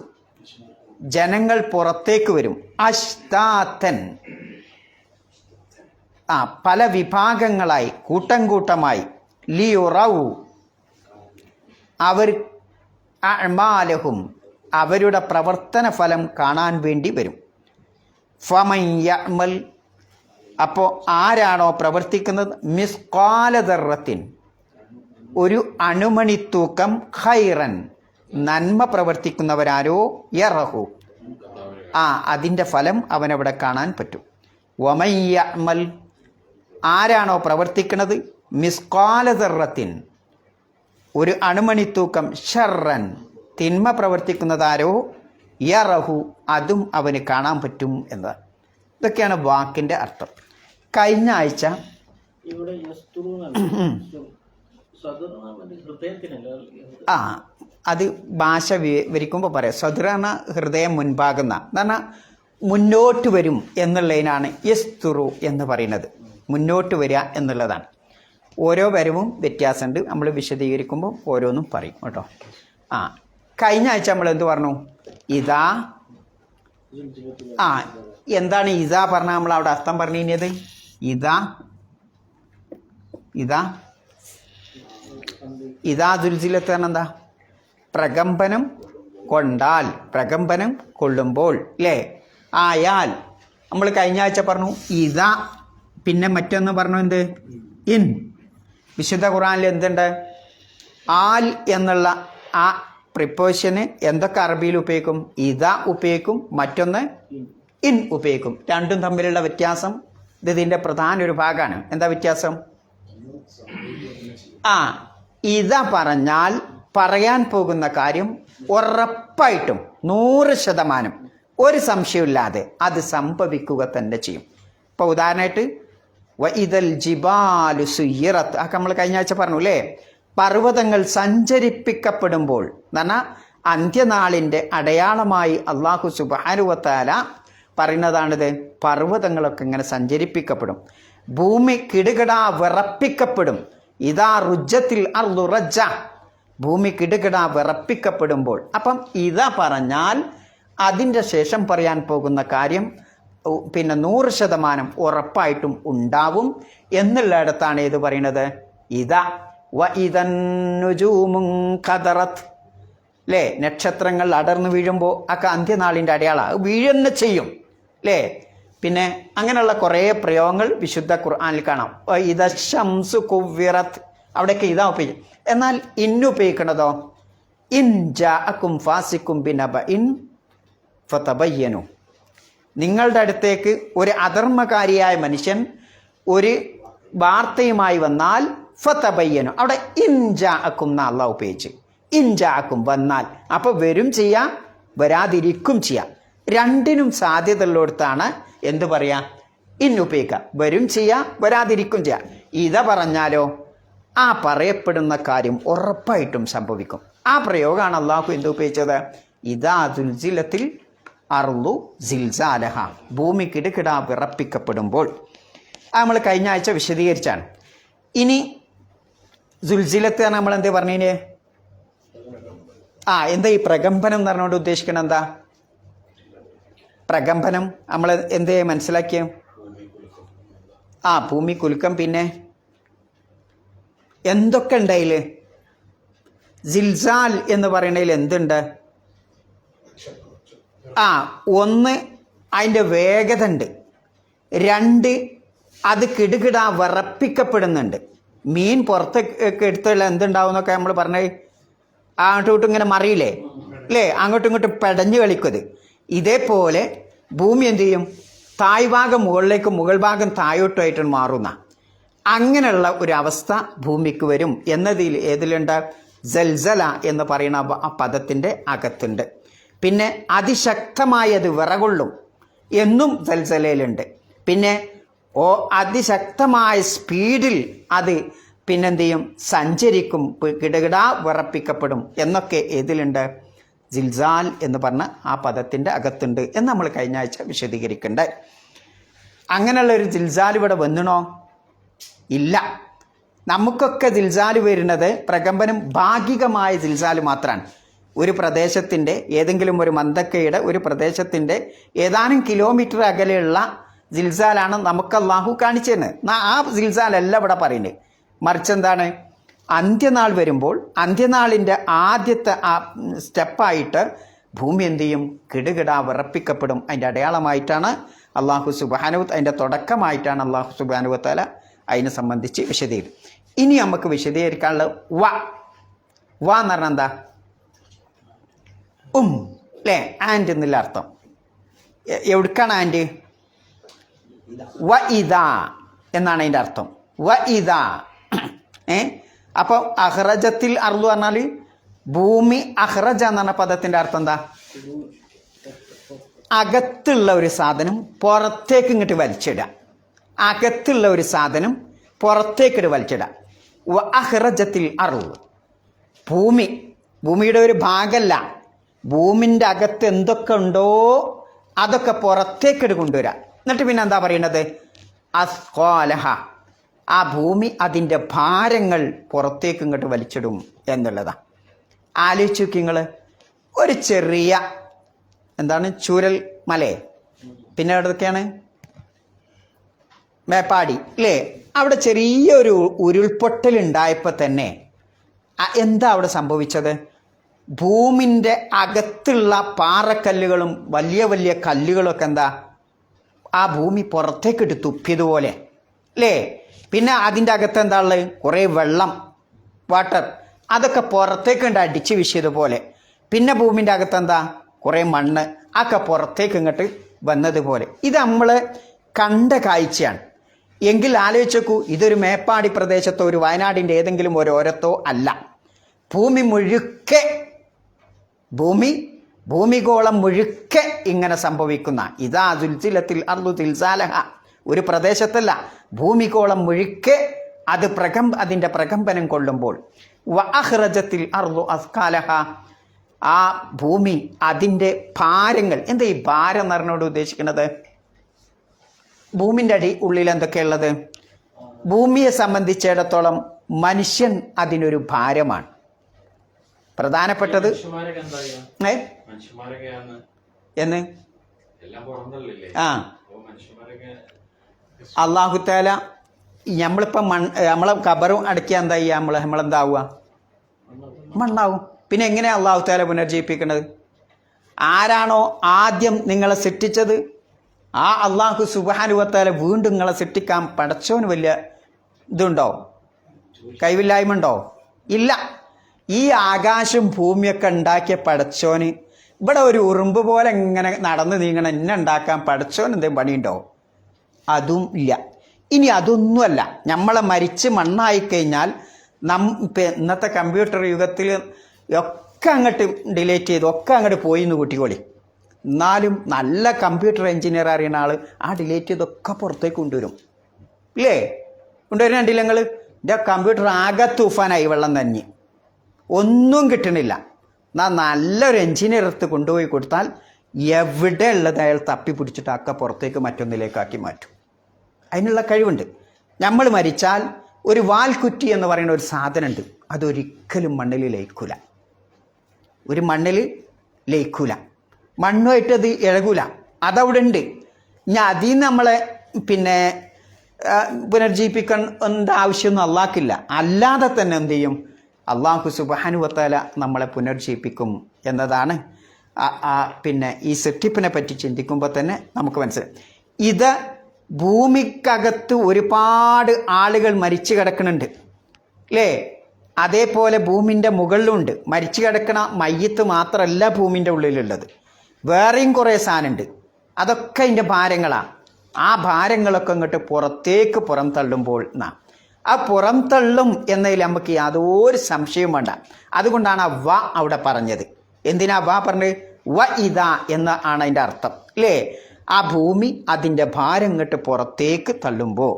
ജനങ്ങൾ പുറത്തേക്ക് വരും. അഷ്താത്തൻ പല വിഭാഗങ്ങളായി, കൂട്ടം കൂട്ടമായി. ലിയുറൗ അവർ അഅ്മാലഹും അവരുടെ പ്രവർത്തന ഫലം കാണാൻ വേണ്ടി വരും. ഫമൻ യഅ്മൽ അപ്പോൾ ആരാണോ പ്രവർത്തിക്കുന്നത് മിസ്കാല ദർറത്തിൻ ഒരു അണുമണിത്തൂക്കം ഖൈറൻ നന്മ പ്രവർത്തിക്കുന്നവരാരോ യറഹു അതിൻ്റെ ഫലം അവനവിടെ കാണാൻ പറ്റും. വമൻ യഅ്മൽ ആരാണോ പ്രവർത്തിക്കുന്നത് മിസ്കാല ദർറത്തിൻ ഒരു അണുമണിത്തൂക്കം ഷർറൻ തിന്മ പ്രവർത്തിക്കുന്നതാരോ യറഹു അതും അവന് കാണാൻ പറ്റും എന്നതാണ്. ഇതൊക്കെയാണ് വാക്കിൻ്റെ അർത്ഥം. കഴിഞ്ഞ ആഴ്ച അത് ഭാഷ വിവരിക്കുമ്പോൾ പറയാം. സദുറാന ഹൃദയം മുൻപാകുന്ന എന്ന് പറഞ്ഞാൽ മുന്നോട്ട് വരും എന്നുള്ളതിനാണ് യസ്തുറു എന്ന് പറയുന്നത്. മുന്നോട്ട് വരിക എന്നുള്ളതാണ്. ഓരോ വരവും വ്യത്യാസമുണ്ട്. നമ്മൾ വിശദീകരിക്കുമ്പോൾ ഓരോന്നും പറയും കേട്ടോ. കഴിഞ്ഞ ആഴ്ച നമ്മൾ എന്ത് പറഞ്ഞു? ഇതാ എന്താണ് ഇതാ പറഞ്ഞാൽ നമ്മൾ അവിടെ അർത്ഥം പറഞ്ഞു കഴിഞ്ഞത്? ഇതാ ദുൽസിലത്ത് പറഞ്ഞ എന്താ? പ്രകമ്പനം കൊണ്ടാൽ, പ്രകമ്പനം കൊള്ളുമ്പോൾ അല്ലേ? ആയാൽ നമ്മൾ കഴിഞ്ഞ ആഴ്ച പറഞ്ഞു ഇതാ. പിന്നെ മറ്റൊന്ന് പറഞ്ഞു എന്ത്? ഇൻ. വിശുദ്ധ ഖുർആനിൽ എന്തുണ്ട്? ആൽ എന്നുള്ള ആ പ്രിപ്പോസിഷന് എന്തൊക്കെ അറബിയിൽ ഉപയോഗിക്കും? ഇതാ ഉപയോഗിക്കും, മറ്റൊന്ന് ഇൻ ഉപയോഗിക്കും. രണ്ടും തമ്മിലുള്ള വ്യത്യാസം ഇതിൻ്റെ പ്രധാന ഒരു ഭാഗമാണ്. എന്താ വ്യത്യാസം? ഇതാ പറഞ്ഞാൽ പറയാൻ പോകുന്ന കാര്യം ഉറപ്പായിട്ടും 100% ഒരു സംശയമില്ലാതെ അത് സംഭവിക്കുക തന്നെ ചെയ്യും. ഇപ്പോൾ ഉദാഹരണമായിട്ട് വഇദൽ ജിബാലു സുയ്യിറത്ത് നമ്മൾ കഴിഞ്ഞ ആഴ്ച പറഞ്ഞു അല്ലേ? പർവ്വതങ്ങൾ സഞ്ചരിപ്പിക്കപ്പെടുമ്പോൾ എന്ന് പറഞ്ഞാൽ അന്ത്യനാളിൻ്റെ അടയാളമായി അള്ളാഹു സുബ്ഹാനഹു വ തആല പറയുന്നതാണിത്. പർവ്വതങ്ങളൊക്കെ ഇങ്ങനെ സഞ്ചരിപ്പിക്കപ്പെടും. ഭൂമി കിടുകിടാ വിറപ്പിക്കപ്പെടും. ഇതാ റുജ്ജത്തിൽ അർളു റജ്ജ ഭൂമി കിടുകിടാ വിറപ്പിക്കപ്പെടുമ്പോൾ. അപ്പം ഇതാ പറഞ്ഞാൽ അതിൻ്റെ ശേഷം പറയാൻ പോകുന്ന കാര്യം പിന്നെ 100% ഉറപ്പായിട്ടും ഉണ്ടാവും എന്നുള്ളിടത്താണ് ഇത് പറയുന്നത്. ഇതാ വഇദൻ നുജൂമുൻ ഖദറത്ത് അല്ലേ? നക്ഷത്രങ്ങൾ അടർന്നു വീഴുമ്പോൾ ഒക്കെ അന്ത്യനാളിൻ്റെ അടയാളമാണ്. വീഴുന്ന ചെയ്യും അല്ലേ? പിന്നെ അങ്ങനെയുള്ള കുറേ പ്രയോഗങ്ങൾ വിശുദ്ധ ഖുർആനിൽ കാണാം. ഇദ ശംസു കുവ്വിറത്ത് അവിടെയൊക്കെ ഇതാ ഉപയോഗിക്കും. എന്നാൽ ഇന്നുപയോഗിക്കണതോ ഇൻ ജാഅക്കും ഫാസിക്കും ബിനബഇൻ ഫതബയ്യനു നിങ്ങളുടെ അടുത്തേക്ക് ഒരു അധർമ്മകാരിയായ മനുഷ്യൻ ഒരു വാർത്തയുമായി വന്നാൽ ഫതബയ്യനു അവിടെ ഇൻ ജാഅക്കും എന്ന അള്ളാഹ് ഉപയോഗിച്ച്. ഇൻ ജാഅക്കും വന്നാൽ അപ്പോൾ വരും ചെയ്യാം, വരാതിരിക്കും ചെയ്യാം. രണ്ടിനും സാധ്യതയുള്ളിടത്താണ് എന്ത് പറയാ? ഇൻ ഉപയോഗിക്കുക. വരും ചെയ്യാം, വരാതിരിക്കും ചെയ്യാം. ഇതാ പറഞ്ഞാലോ ആ പറയപ്പെടുന്ന കാര്യം ഉറപ്പായിട്ടും സംഭവിക്കും. ആ പ്രയോഗമാണ് അള്ളാഹു എന്ത് ഉപയോഗിച്ചത്? ഇദാ ദുൽസിലത്തിൽ അർളു സിൽസാലഹ ഭൂമി കിടുകിടാ വിറപ്പിക്കപ്പെടുമ്പോൾ. നമ്മൾ കഴിഞ്ഞ ആഴ്ച വിശദീകരിച്ചാണ്. ഇനി സുൽസിലത്ത് നമ്മൾ എന്താ പറഞ്ഞതിന്? എന്താ ഈ പ്രകമ്പനം എന്ന് പറഞ്ഞുകൊണ്ട് ഉദ്ദേശിക്കണം? എന്താ പ്രകമ്പനം? നമ്മൾ എന്തേ മനസ്സിലാക്കിയ? ഭൂമി കുലുക്കം. പിന്നെ എന്തൊക്കെ ഉണ്ടായിൽ? സിൽസാൽ എന്ന് പറയുന്നതിൽ എന്തുണ്ട്? ഒന്ന് അതിൻ്റെ വേഗത ഉണ്ട്. രണ്ട് അത് കിടുകിടാ വിറപ്പിക്കപ്പെടുന്നുണ്ട്. മീൻ പുറത്തേക്ക് എടുത്തുള്ള എന്തുണ്ടാവും എന്നൊക്കെ നമ്മൾ പറഞ്ഞത് അങ്ങോട്ടും ഇങ്ങോട്ടും ഇങ്ങനെ മറിയില്ലേ അല്ലേ, അങ്ങോട്ടും ഇങ്ങോട്ടും പെടഞ്ഞു കളിക്കുന്നത്. ഇതേപോലെ ഭൂമി എന്ത് ചെയ്യും, താഴ്ഭാഗം മുകളിലേക്ക് മുകൾ ഭാഗം താഴോട്ടുമായിട്ട് മാറുന്ന അങ്ങനെയുള്ള ഒരു അവസ്ഥ ഭൂമിക്ക് വരും എന്നതിൽ ഏതിലുണ്ട്, സൽസല എന്ന് പറയുന്ന ആ പദത്തിൻ്റെ അകത്തുണ്ട്. പിന്നെ അതിശക്തമായത് വിറകൊള്ളും എന്നും സൽസലയിലുണ്ട്. പിന്നെ അതിശക്തമായ സ്പീഡിൽ അത് പിന്നെന്ത് ചെയ്യും, സഞ്ചരിക്കും, കിടകിടാ വിറപ്പിക്കപ്പെടും എന്നൊക്കെ ഏതിലുണ്ട്, സിൽസാൽ എന്ന് പറഞ്ഞ ആ പദത്തിൻ്റെ അകത്തുണ്ട് എന്ന് നമ്മൾ കഴിഞ്ഞ ആഴ്ച വിശദീകരിക്കണ്ടേ. അങ്ങനെയുള്ളൊരു സിൽസാൽ ഇവിടെ വന്നണോ? ഇല്ല. നമുക്കൊക്കെ സിൽസാൽ വരുന്നത് പ്രകമ്പനം ഭാഗികമായ സിൽസാൽ മാത്രമാണ്. ഒരു പ്രദേശത്തിൻ്റെ ഏതെങ്കിലും ഒരു മന്തക്കയുടെ ഒരു പ്രദേശത്തിൻ്റെ ഏതാനും കിലോമീറ്റർ അകലെയുള്ള സിൽസാലാണ് നമുക്ക് അള്ളാഹു കാണിച്ചു തരുന്നത്. ആ സിൽസാലല്ല ഇവിടെ പറയുന്നത്. മറിച്ച് എന്താണ്, അന്ത്യനാൾ വരുമ്പോൾ അന്ത്യനാളിൻ്റെ ആദ്യത്തെ ആ സ്റ്റെപ്പായിട്ട് ഭൂമി എന്ത് ചെയ്യും, കിടുകിടാ വിറപ്പിക്കപ്പെടും. അതിൻ്റെ അടയാളമായിട്ടാണ് അള്ളാഹു സുബ്ഹാനഹു, അതിൻ്റെ തുടക്കമായിട്ടാണ് അള്ളാഹു സുബ്ഹാനഹു വ തആല അതിനെ സംബന്ധിച്ച് വിശദീകരിക്കും. ഇനി നമുക്ക് വിശദീകരിക്കാനുള്ള വ എന്ന് പറഞ്ഞാൽ എന്താ, അല്ലേ, ആൻഡ് എന്നുള്ള അർത്ഥം. എവിടേക്കാണ് ആൻഡ്? വ ഇദാ എന്നാണ് അതിൻ്റെ അർത്ഥം. വ ഇദാ. അപ്പോൾ അഹ്റജത്തിൽ അർളു പറഞ്ഞാൽ ഭൂമി, അഹ്റജ എന്ന് പറഞ്ഞ പദത്തിൻ്റെ അർത്ഥം എന്താ, അകത്തുള്ള ഒരു സാധനം പുറത്തേക്ക് ഇങ്ങോട്ട് വലിച്ചിടുക. അകത്തുള്ള ഒരു സാധനം പുറത്തേക്കിട്ട് വലിച്ചിടുക. വ അഹ്റജത്തിൽ അർളു, ഭൂമിയുടെ ഒരു ഭാഗമല്ല, ഭൂമിൻ്റെ അകത്ത് എന്തൊക്കെ ഉണ്ടോ അതൊക്കെ പുറത്തേക്കിട്ട് കൊണ്ടുവരിക. എന്നിട്ട് പിന്നെ എന്താ പറയുന്നത്, അസ്ഖാലഹ, ആ ഭൂമി അതിൻ്റെ ഭാരങ്ങൾ പുറത്തേക്ക് ഇങ്ങോട്ട് വലിച്ചിടും എന്നുള്ളതാണ്. ആലോചിച്ച് നോക്കി നിങ്ങൾ, ഒരു ചെറിയ എന്താണ് ചൂരൽ മലയെ, പിന്നെ എവിടെയൊക്കെയാണ് മേപ്പാടി അല്ലേ, അവിടെ ചെറിയൊരു ഉരുൾപൊട്ടൽ ഉണ്ടായപ്പോൾ തന്നെ എന്താ അവിടെ സംഭവിച്ചത്, ഭൂമിൻ്റെ അകത്തുള്ള പാറക്കല്ലുകളും വലിയ വലിയ കല്ലുകളൊക്കെ എന്താ ആ ഭൂമി പുറത്തേക്കിട്ട് തുപ്പിയതുപോലെ അല്ലേ. പിന്നെ അതിൻ്റെ അകത്ത് എന്താ ഉള്ളത്, കുറേ വെള്ളം, വാട്ടർ, അതൊക്കെ പുറത്തേക്കുണ്ട് അടിച്ച് വീശിയതുപോലെ. പിന്നെ ഭൂമിൻ്റെ അകത്ത് എന്താ, കുറേ മണ്ണ്, ഒക്കെ പുറത്തേക്ക് ഇങ്ങോട്ട് വന്നതുപോലെ. ഇത് നമ്മൾ കണ്ട കാഴ്ചയാണ്. എങ്കിൽ ആലോചിച്ച് നോക്കൂ, ഇതൊരു മേപ്പാടി പ്രദേശത്തോ ഒരു വയനാടിൻ്റെ ഏതെങ്കിലും ഓരോരത്തോ അല്ല. ഭൂമി മുഴുക്കെ, ഭൂമിഗോളം മുഴുക്കെ ഇങ്ങനെ സംഭവിക്കുന്ന ഇദാ സുൽസിലത്തിൽ അർളു സിൽസാലഹ, ഒരു പ്രദേശത്തല്ല, ഭൂമിഗോളം മുഴുക്കെ അത് അതിൻ്റെ പ്രകമ്പനം കൊള്ളുമ്പോൾ, വ അഖ്റജത്തിൽ അർളു അസ്കാലഹ, ആ ഭൂമി അതിൻ്റെ ഭാരങ്ങൾ. എന്താ ഈ ഭാരം എന്ന് പറഞ്ഞോട് ഉദ്ദേശിക്കുന്നത്, ഭൂമിൻ്റെ ഉള്ളിൽ എന്തൊക്കെയുള്ളത്, ഭൂമിയെ സംബന്ധിച്ചിടത്തോളം മനുഷ്യൻ അതിനൊരു ഭാരമാണ്. പ്രധാനപ്പെട്ടത് എന്ന് അള്ളാഹു തആല നമ്മളിപ്പം നമ്മളെ ഖബറും അടക്കിയാൽ എന്താ ചെയ്യുക, നമ്മളെന്താവുക, മണ്ണാവും. പിന്നെ എങ്ങനെയാണ് അള്ളാഹു തആല പുനർജീവിപ്പിക്കുന്നത്? ആരാണോ ആദ്യം നിങ്ങളെ സൃഷ്ടിച്ചത് ആ അള്ളാഹു സുബ്ഹാനഹു വ തആല വീണ്ടും നിങ്ങളെ സൃഷ്ടിക്കാൻ പടച്ചോന് വലിയ ഇതുണ്ടോ, കൈവില്ലായ്മ ഉണ്ടോ? ഇല്ല. ഈ ആകാശം ഭൂമിയൊക്കെ ഉണ്ടാക്കിയ പടച്ചോന് ഇവിടെ ഒരു ഉറുമ്പ് പോലെ ഇങ്ങനെ നടന്ന് നീങ്ങണം എന്നെ ഉണ്ടാക്കാൻ പടച്ചോന് എന്തെങ്കിലും പണിയുണ്ടോ? അതും ഇല്ല. ഇനി അതൊന്നുമല്ല, നമ്മളെ മരിച്ച് മണ്ണായിക്കഴിഞ്ഞാൽ ഇന്നത്തെ കമ്പ്യൂട്ടർ യുഗത്തിൽ ഒക്കെ അങ്ങോട്ട് ഡിലീറ്റ് ചെയ്ത് ഒക്കെ അങ്ങോട്ട് പോയി എന്ന് കൂട്ടിക്കോളി. എന്നാലും നല്ല കമ്പ്യൂട്ടർ എഞ്ചിനീയർ അറിയുന്ന ആൾ ആ ഡിലീറ്റ് ചെയ്തൊക്കെ പുറത്തേക്ക് കൊണ്ടുവരും ഇല്ലേ, കൊണ്ടുവരുന്നുണ്ടല്ലോ നിങ്ങൾ. എൻ്റെ കമ്പ്യൂട്ടർ ആകെ തൂഫാനായി, വെള്ളം തന്നെ ഒന്നും കിട്ടണില്ല. എന്നാൽ നല്ലൊരു എഞ്ചിനീയർ അടുത്ത് കൊണ്ടുപോയി കൊടുത്താൽ എവിടെ ഉള്ളത് അയാൾ തപ്പി പിടിച്ചിട്ട് ഒക്കെ പുറത്തേക്ക് മറ്റൊന്നിലേക്കാക്കി മാറ്റും. അതിനുള്ള കഴിവുണ്ട്. നമ്മൾ മരിച്ചാൽ ഒരു വാൽക്കുറ്റി എന്ന് പറയുന്ന ഒരു സാധനമുണ്ട്, അതൊരിക്കലും മണ്ണിൽ ലയിക്കൂല. ഒരു മണ്ണിൽ ലയിക്കൂല, മണ്ണുമായിട്ട് അത് ഇഴകൂല, അതവിടെ ഉണ്ട്. ഇനി അതിൽ നിന്ന് നമ്മളെ പിന്നെ പുനർജീവിപ്പിക്കാൻ എന്താ ആവശ്യമൊന്നും അള്ളാഹ്ക്കില്ല. അല്ലാതെ തന്നെ എന്ത് ചെയ്യും, അള്ളാഹു സുബ്ഹാനഹു വ തആല നമ്മളെ പുനർജീവിപ്പിക്കും എന്നതാണ് പിന്നെ ഈ സൃഷ്ടിപ്പിനെ പറ്റി ചിന്തിക്കുമ്പോൾ തന്നെ നമുക്ക് മനസ്സിലായി. ഇത് ഭൂമിക്കകത്ത് ഒരുപാട് ആളുകൾ മരിച്ചു കിടക്കുന്നുണ്ട് അല്ലേ? അതേപോലെ ഭൂമിൻ്റെ മുകളിലുണ്ട്. മരിച്ചു കിടക്കണ മയ്യത്ത് മാത്രമല്ല ഭൂമിൻ്റെ ഉള്ളിലുള്ളത്, വേറെയും കുറേ സാധനമുണ്ട്. അതൊക്കെ അതിൻ്റെ ഭാരങ്ങളാണ്. ആ ഭാരങ്ങളൊക്കെ ഇങ്ങോട്ട് പുറത്തേക്ക് പുറം തള്ളുമ്പോൾ ആ പുറം തള്ളും എന്നതിൽ നമുക്ക് യാതൊരു സംശയവും വേണ്ട. അതുകൊണ്ടാണ് ആ വ അവിടെ പറഞ്ഞത്. എന്തിനാ വ പറഞ്ഞത്? വ ഇത എന്ന ആണ് അതിൻ്റെ അർത്ഥം, അല്ലേ? ആ ഭൂമി അതിൻ്റെ ഭാരം ഇങ്ങോട്ട് പുറത്തേക്ക് തള്ളുമ്പോൾ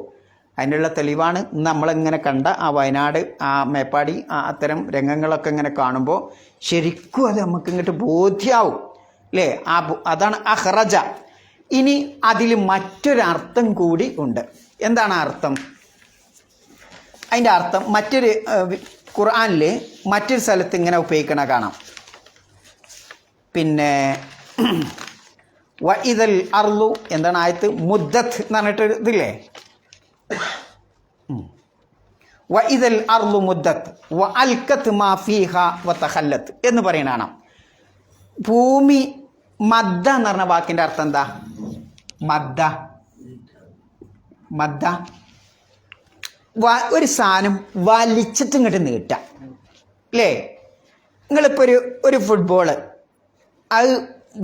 അതിനുള്ള തെളിവാണ് നമ്മളിങ്ങനെ കണ്ട ആ വയനാട്, ആ മേപ്പാടി, അത്തരം രംഗങ്ങളൊക്കെ ഇങ്ങനെ കാണുമ്പോൾ ശരിക്കും അത് നമുക്ക് ഇങ്ങോട്ട് ബോധ്യാവും, അല്ലേ? അതാണ് അഹ്റജ. ഇനി അതിൽ മറ്റൊരർത്ഥം കൂടി ഉണ്ട്. എന്താണ് ആ അർത്ഥം? അതിൻ്റെ അർത്ഥം മറ്റൊരു ഖുർആനിൽ മറ്റൊരു സ്ഥലത്ത് ഇങ്ങനെ ഉപയോഗിക്കണ കാണാം. പിന്നെ വ ഇദൽ അർളു എന്താണ് ആയത്ത്? മുദ്ദത്ത് എന്ന് പറഞ്ഞിട്ട് ഇതില്ലേ? വ ഇദൽ അർളു മുദ്ദത്ത് വ അൽക്കത്ത് മാ ഫീഹ വ തഖല്ലത്ത് എന്ന് പറയണ. ഭൂമി മദ്ദ എന്ന് പറഞ്ഞ വാക്കിൻ്റെ അർത്ഥം എന്താ? മദ്ദ മദ്ദ ഒരു സാധനം വലിച്ചിട്ട് ഇങ്ങോട്ട് നീട്ടാം, അല്ലേ? നിങ്ങളിപ്പോൾ ഒരു ഫുട്ബോള് അത്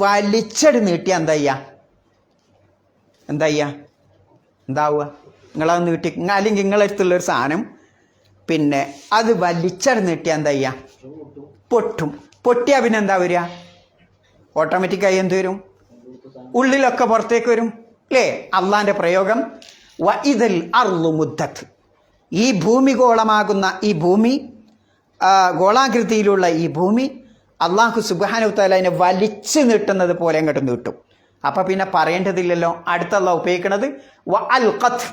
വലിച്ചടി നീട്ടിയാൽ എന്താവുക? നിങ്ങളത് നീട്ടി, അല്ലെങ്കിൽ നിങ്ങളടുത്തുള്ളൊരു സാധനം പിന്നെ അത് വലിച്ചടി നീട്ടിയാൽ പൊട്ടും. പൊട്ടിയാൽ പിന്നെ എന്താ വരിക? ഓട്ടോമാറ്റിക്കായി എന്ത് വരും? ഉള്ളിലൊക്കെ പുറത്തേക്ക് വരും, അല്ലേ? അള്ളാൻ്റെ പ്രയോഗം വ ഇദൽ അർളു മുദ്ദത്ത്. ഈ ഭൂമിഗോളമാകുന്ന ഈ ഭൂമി, ഗോളാകൃതിയിലുള്ള ഈ ഭൂമി അള്ളാഹു സുബ്ഹാനഹു വ തആല അതിനെ വലിച്ചു നീട്ടുന്നത് പോലെ അങ്ങോട്ട് നീട്ടും. അപ്പം പിന്നെ പറയേണ്ടതില്ലല്ലോ. അടുത്ത അള്ളാഹ് ഉപയോഗിക്കുന്നത് വ അൽഖത്ത്,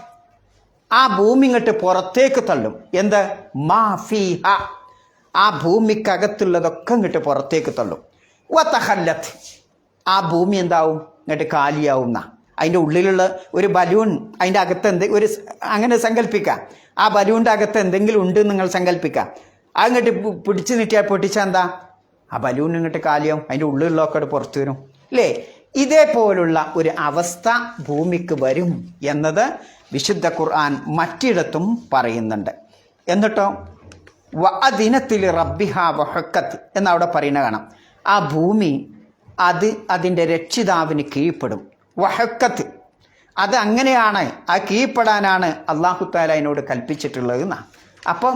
ആ ഭൂമി ഇങ്ങോട്ട് പുറത്തേക്ക് തള്ളും. എന്ത്? മാ ഫീഹ, ആ ഭൂമിക്കകത്തുള്ളതൊക്കെ ഇങ്ങോട്ട് പുറത്തേക്ക് തള്ളും. വ തഖല്ലത്ത്, ആ ഭൂമി എന്താവും? ഇങ്ങോട്ട് കാലിയാവും. അതിൻ്റെ ഉള്ളിലുള്ള ഒരു ബലൂൺ, അതിൻ്റെ അകത്ത് അങ്ങനെ സങ്കല്പിക്കുക. ആ ബലൂണിൻ്റെ അകത്ത് എന്തെങ്കിലും ഉണ്ട് നിങ്ങൾ സങ്കല്പിക്കുക. അങ്ങോട്ട് പിടിച്ചു നീട്ടിയാൽ പൊട്ടിച്ചാൽ എന്താ? ആ ബലൂൺ ഇങ്ങോട്ട് കാലിയാവും, അതിൻ്റെ ഉള്ളിലുള്ളതൊക്കെ പുറത്തു വരും, അല്ലേ? ഇതേപോലുള്ള ഒരു അവസ്ഥ ഭൂമിക്ക് വരും എന്നത് വിശുദ്ധ ഖുർആൻ മറ്റിടത്തും പറയുന്നുണ്ട്. എന്നിട്ടോ വ അദിനത്തിൽ റബ്ബിഹ വഹക്കത്ത് എന്നവിടെ പറയുന്ന കാണാം. ആ ഭൂമി അതിൻ്റെ രക്ഷിതാവിന് കീഴ്പ്പെടും. വഹക്കത്ത്, അത് അങ്ങനെയാണ്, ആ കീഴ്പ്പെടാനാണ് അല്ലാഹു തആല അതിനോട് കൽപ്പിച്ചിട്ടുള്ളത് എന്നാണ്. അപ്പം